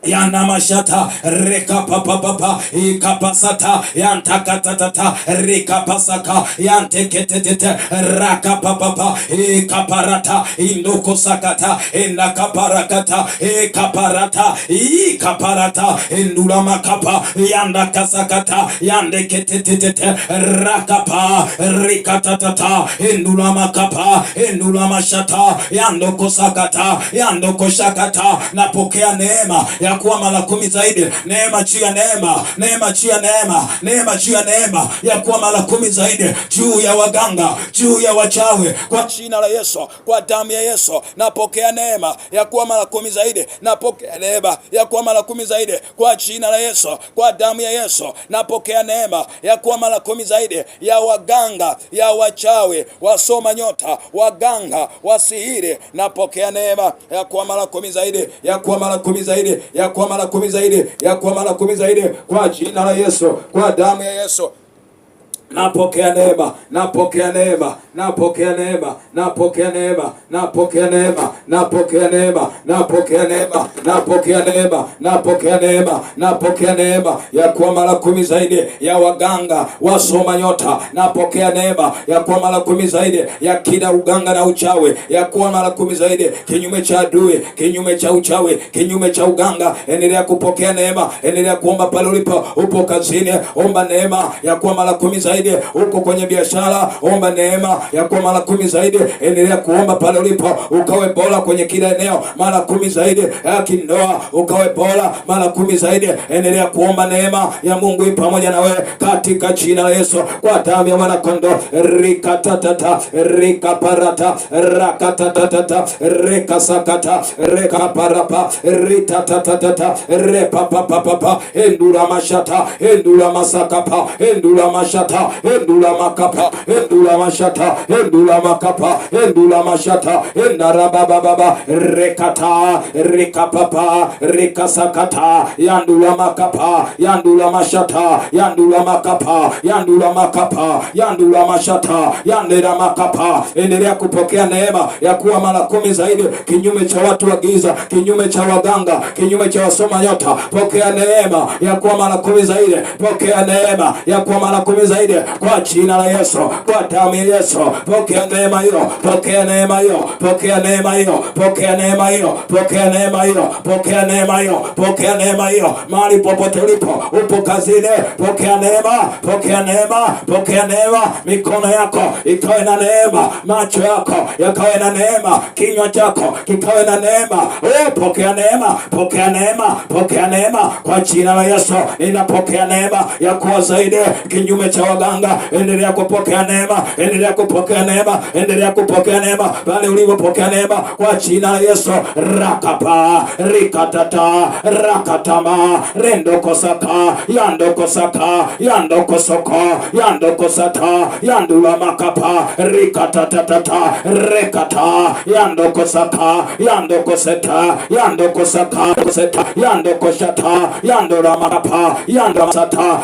yanamashata rekapapapa ikapasata yantakatata rekapasaka yanteketete rakapapapa ikaparata indokosakata endakaparakata ikaparata ikaparata endulamakapa yandakasakata yandeketete rakapa rikatatata endulamakapa endulamashata yandokosakata yandokoshakata. Napokea neema ya kuwa mara 10 zaidi, neema juu ya neema, neema juu ya neema, neema juu ya neema ya kuwa mara 10 zaidi juu ya waganga, juu ya wachawi, kwa jina la Yesu, kwa damu ya Yesu. Napokea neema ya kuwa mara 10 zaidi, napokea neema ya kuwa mara 10 zaidi kwa jina la Yesu, kwa damu ya Yesu. Napokea neema ya kuwa mara 10 zaidi ya waganga, ya wachawi, wasoma nyota, waganga, wasihiri. Napokea neema ya kuwa mara 10 zaidi, ya kuwa mara 10 zaidi, ya kuwa mara 10 zaidi, ya kuwa mara 10 zaidi kwa jina la Yesu, kwa damu ya Yesu. Napokea neema, napokea neema, napokea neema, napokea neema, napokea neema, napokea neema, napokea neema, napokea neema, napokea neema, napokea neema ya kuwa mara 10 zaidi ya waganga, wasoma nyota. Napokea neema ya kuwa mara 10 zaidi ya kila uganga na uchawi, ya kuwa mara 10 zaidi kinyume cha adui, kinyume cha uchawi, kinyume cha uganga. Endelea kupokea neema, endelea kuomba pale ulipo. Upo kazini, omba neema ya kuwa mara 10 zaidi. Uko kwenye biashara, omba neema ya kuwa mara 10 zaidi. Endelea kuomba pale ulipo, ukawe bora kwenye kila eneo mara 10 zaidi. Kindoa, ukawe bora mara 10 zaidi. Endelea kuomba neema ya Mungu ipo pamoja na wewe katika jina la Yesu, kwa damu ya mwana kondoo. Rikatatata rikaparata rakatatata rekasakata rekaparapa ritatatata repapapapa endula mashata endula masakapa endula mashata endula makapa endula mashata endula makapa endula mashata endarabababa rekata rekapapa rekasakata yandula makapa yandula mashata yandula makapa yandula makapa yandula mashata yandera makapa. Endelea kupokea neema ya kuwa mara 10 zaidi kinyume cha watu wa giza, kinyume cha waganga, kinyume cha wasoma nyota. Pokea neema ya kuwa mara 10 zaidi, pokea neema ya kuwa mara 10 zaidi kwa jina la Yesu, kwa damu ya Yesu. Pokea neema hiyo, pokea neema hiyo, pokea neema hiyo, pokea neema hiyo, pokea neema hiyo, pokea neema hiyo, pokea neema hiyo mahali popote ulipo. Upo kazini, pokea neema, pokea neema, pokea neema. Mikono yako ikawe na neema, macho yako yakawe na neema, kinywa chako kikawe na neema. Pokea neema, pokea neema, pokea neema kwa jina la Yesu. Ninapokea neema ya kuwa zaidi kinyume cha waganga. Endelea kupokea neema, endelea kupokea neema, endelea kupokea neema pale ulipopokea neema kwa jina la Yesu. Rakapa rikatata rakatama rendokosaka yandokosaka yandokosoko yandokosata yandula makapa rikatatata rekata yandokosaka yandokoseta yandokosaka koseta yandokoshata yandula makapa yandomasata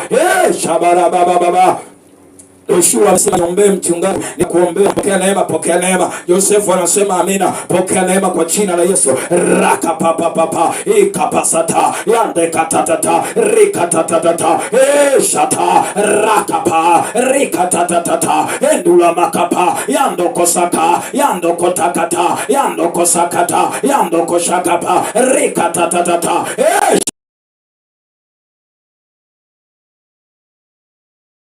shabara baba. Yoshua anasema niombe mchungaji, ni kuombea. Pokea neema, pokea neema. Yosefu anasema amina, pokea neema kwa jina la Yesu. Raka papa papa ikapasata yandekatatata rikatatata shata rakapa rikatatata endula makapa yandokosaka yandokotakata yandokosakata yandokoshakapa rikatatata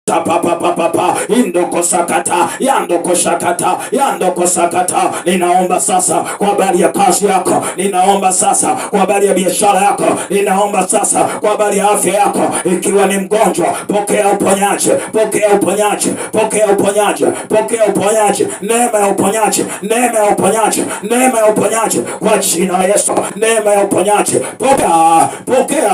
papa indokosakata yandokoshakata yandokosakata. Ninaomba sasa kwa habari ya kazi yako, ninaomba sasa kwa habari ya biashara yako, ninaomba sasa kwa habari ya afya yako. Ikiwa ni mgonjwa, pokea uponyaji, pokea uponyaji, pokea uponyaji, pokea uponyaji, neema ya uponyaji, neema ya uponyaji, neema ya uponyaji kwa jina la Yesu, neema ya uponyaji. Pokea, pokea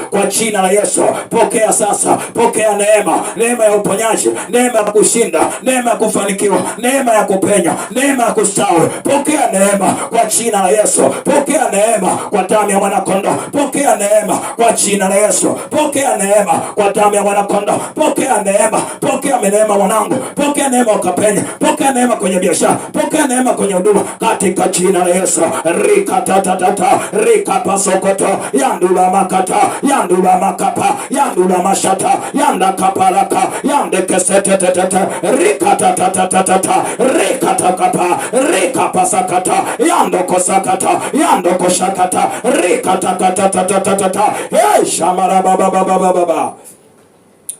kwa jina la Yesu. Pokea sasa, pokea neema, neema ya uponyaji, neema ya kushinda, neema ya kufanikiwa, neema ya kupenya, neema ya kustawi. Pokea neema kwa jina la Yesu. Pokea neema kwa damu ya mwanakondoo. Pokea neema kwa jina la Yesu. Pokea neema kwa damu ya mwanakondoo. Pokea neema, pokea neema mwanangu. Pokea neema ukapenya. Pokea neema kwenye biashara. Pokea neema kwenye huduma katika jina la Yesu. Rika tatatata, rika pasokoto, yandula makata, yandula makapa, yandula mashata, yanda kaparaka, yande kesetetetete, rika tatatata, rika takapa, rika pasakata, yando kosakata, yando koshakata, rika takatatatata. Hey, shamara baba baba baba.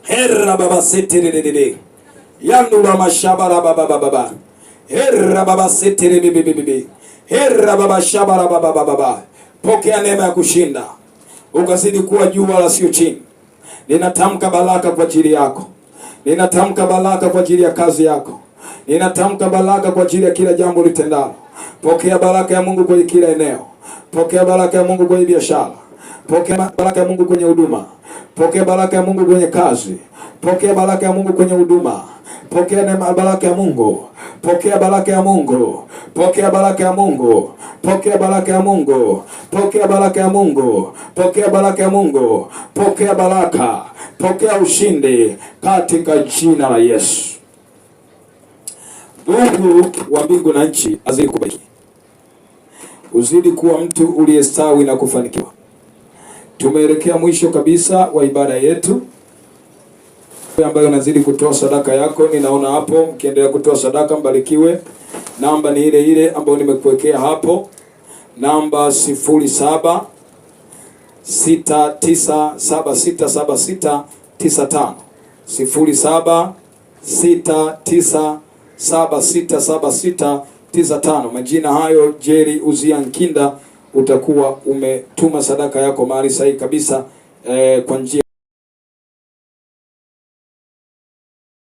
Herra baba sitiriri. Yandula mashabara baba baba. Herra baba sitiriri bibi. Herra baba shabara baba baba. Pokea neema ya kushinda, ukazidi kuwa juu wala sio chini. Ninatamka baraka kwa ajili yako. Ninatamka baraka kwa ajili ya kazi yako. Ninatamka baraka kwa ajili ya kila jambo litendalo. Pokea baraka ya Mungu kwenye kila eneo. Pokea baraka ya Mungu kwenye biashara. Pokea baraka ya Mungu kwenye huduma. Pokea baraka ya Mungu kwenye kazi. Pokea baraka ya Mungu kwenye huduma. Pokea neema, baraka ya Mungu. Pokea baraka ya Mungu. Pokea baraka ya Mungu. Pokea baraka ya Mungu. Pokea baraka ya Mungu. Pokea baraka ya Mungu. Pokea baraka. Pokea ushindi katika jina la Yesu. Mungu wa mbingu na nchi azidi kubariki. Uzidi kuwa mtu uliyestawi na kufanikiwa. Tumeelekea mwisho kabisa wa ibada yetu, ambayo unazidi kutoa sadaka yako. Ninaona hapo mkiendelea kutoa sadaka, mbarikiwe. Namba ni ile ile ambayo nimekuwekea hapo, namba 0769767695, 0769767695. Majina hayo Jerry Uzia Nkinda. Utakuwa umetuma sadaka yako mahali sahihi kabisa, kwa njia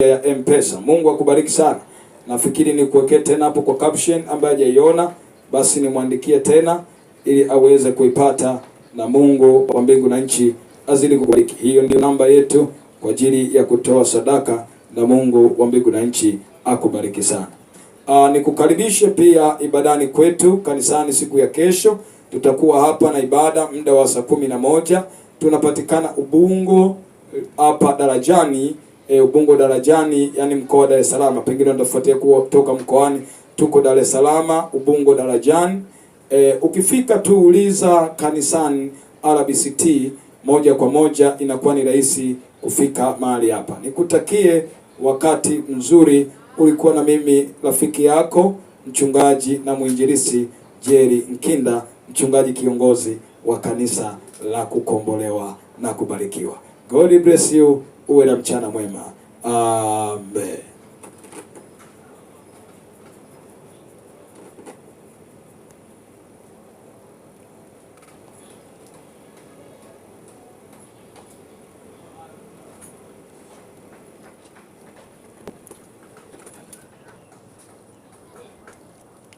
ya M-Pesa. Mungu akubariki sana. Nafikiri ni kuwekea tena hapo kwa caption, ambaye hajaiona basi nimwandikie tena ili aweze kuipata, na Mungu wa mbingu na nchi azidi kubariki. Hiyo ndio namba yetu kwa ajili ya kutoa sadaka, na Mungu wa mbingu na nchi akubariki sana. Nikukaribishe pia ibadani kwetu kanisani siku ya kesho. Tutakuwa hapa na ibada muda wa saa 11. Tunapatikana Ubungo hapa Darajani, Ubungo Darajani, yani mkoa wa Dar es Salaam. Pengine utafuatia kutoka mkoani, tuko Dar es Salaam, Ubungo Darajani. Ukifika tu uliza kanisani RBCT, moja kwa moja inakuwa ni rahisi kufika mahali hapa. Nikutakie wakati mzuri. Ulikuwa na mimi rafiki yako mchungaji na mwinjilisti Jerry Nkinda, mchungaji kiongozi wa kanisa la Kukombolewa na Kubarikiwa. God bless you. Uwe na mchana mwema. Amen.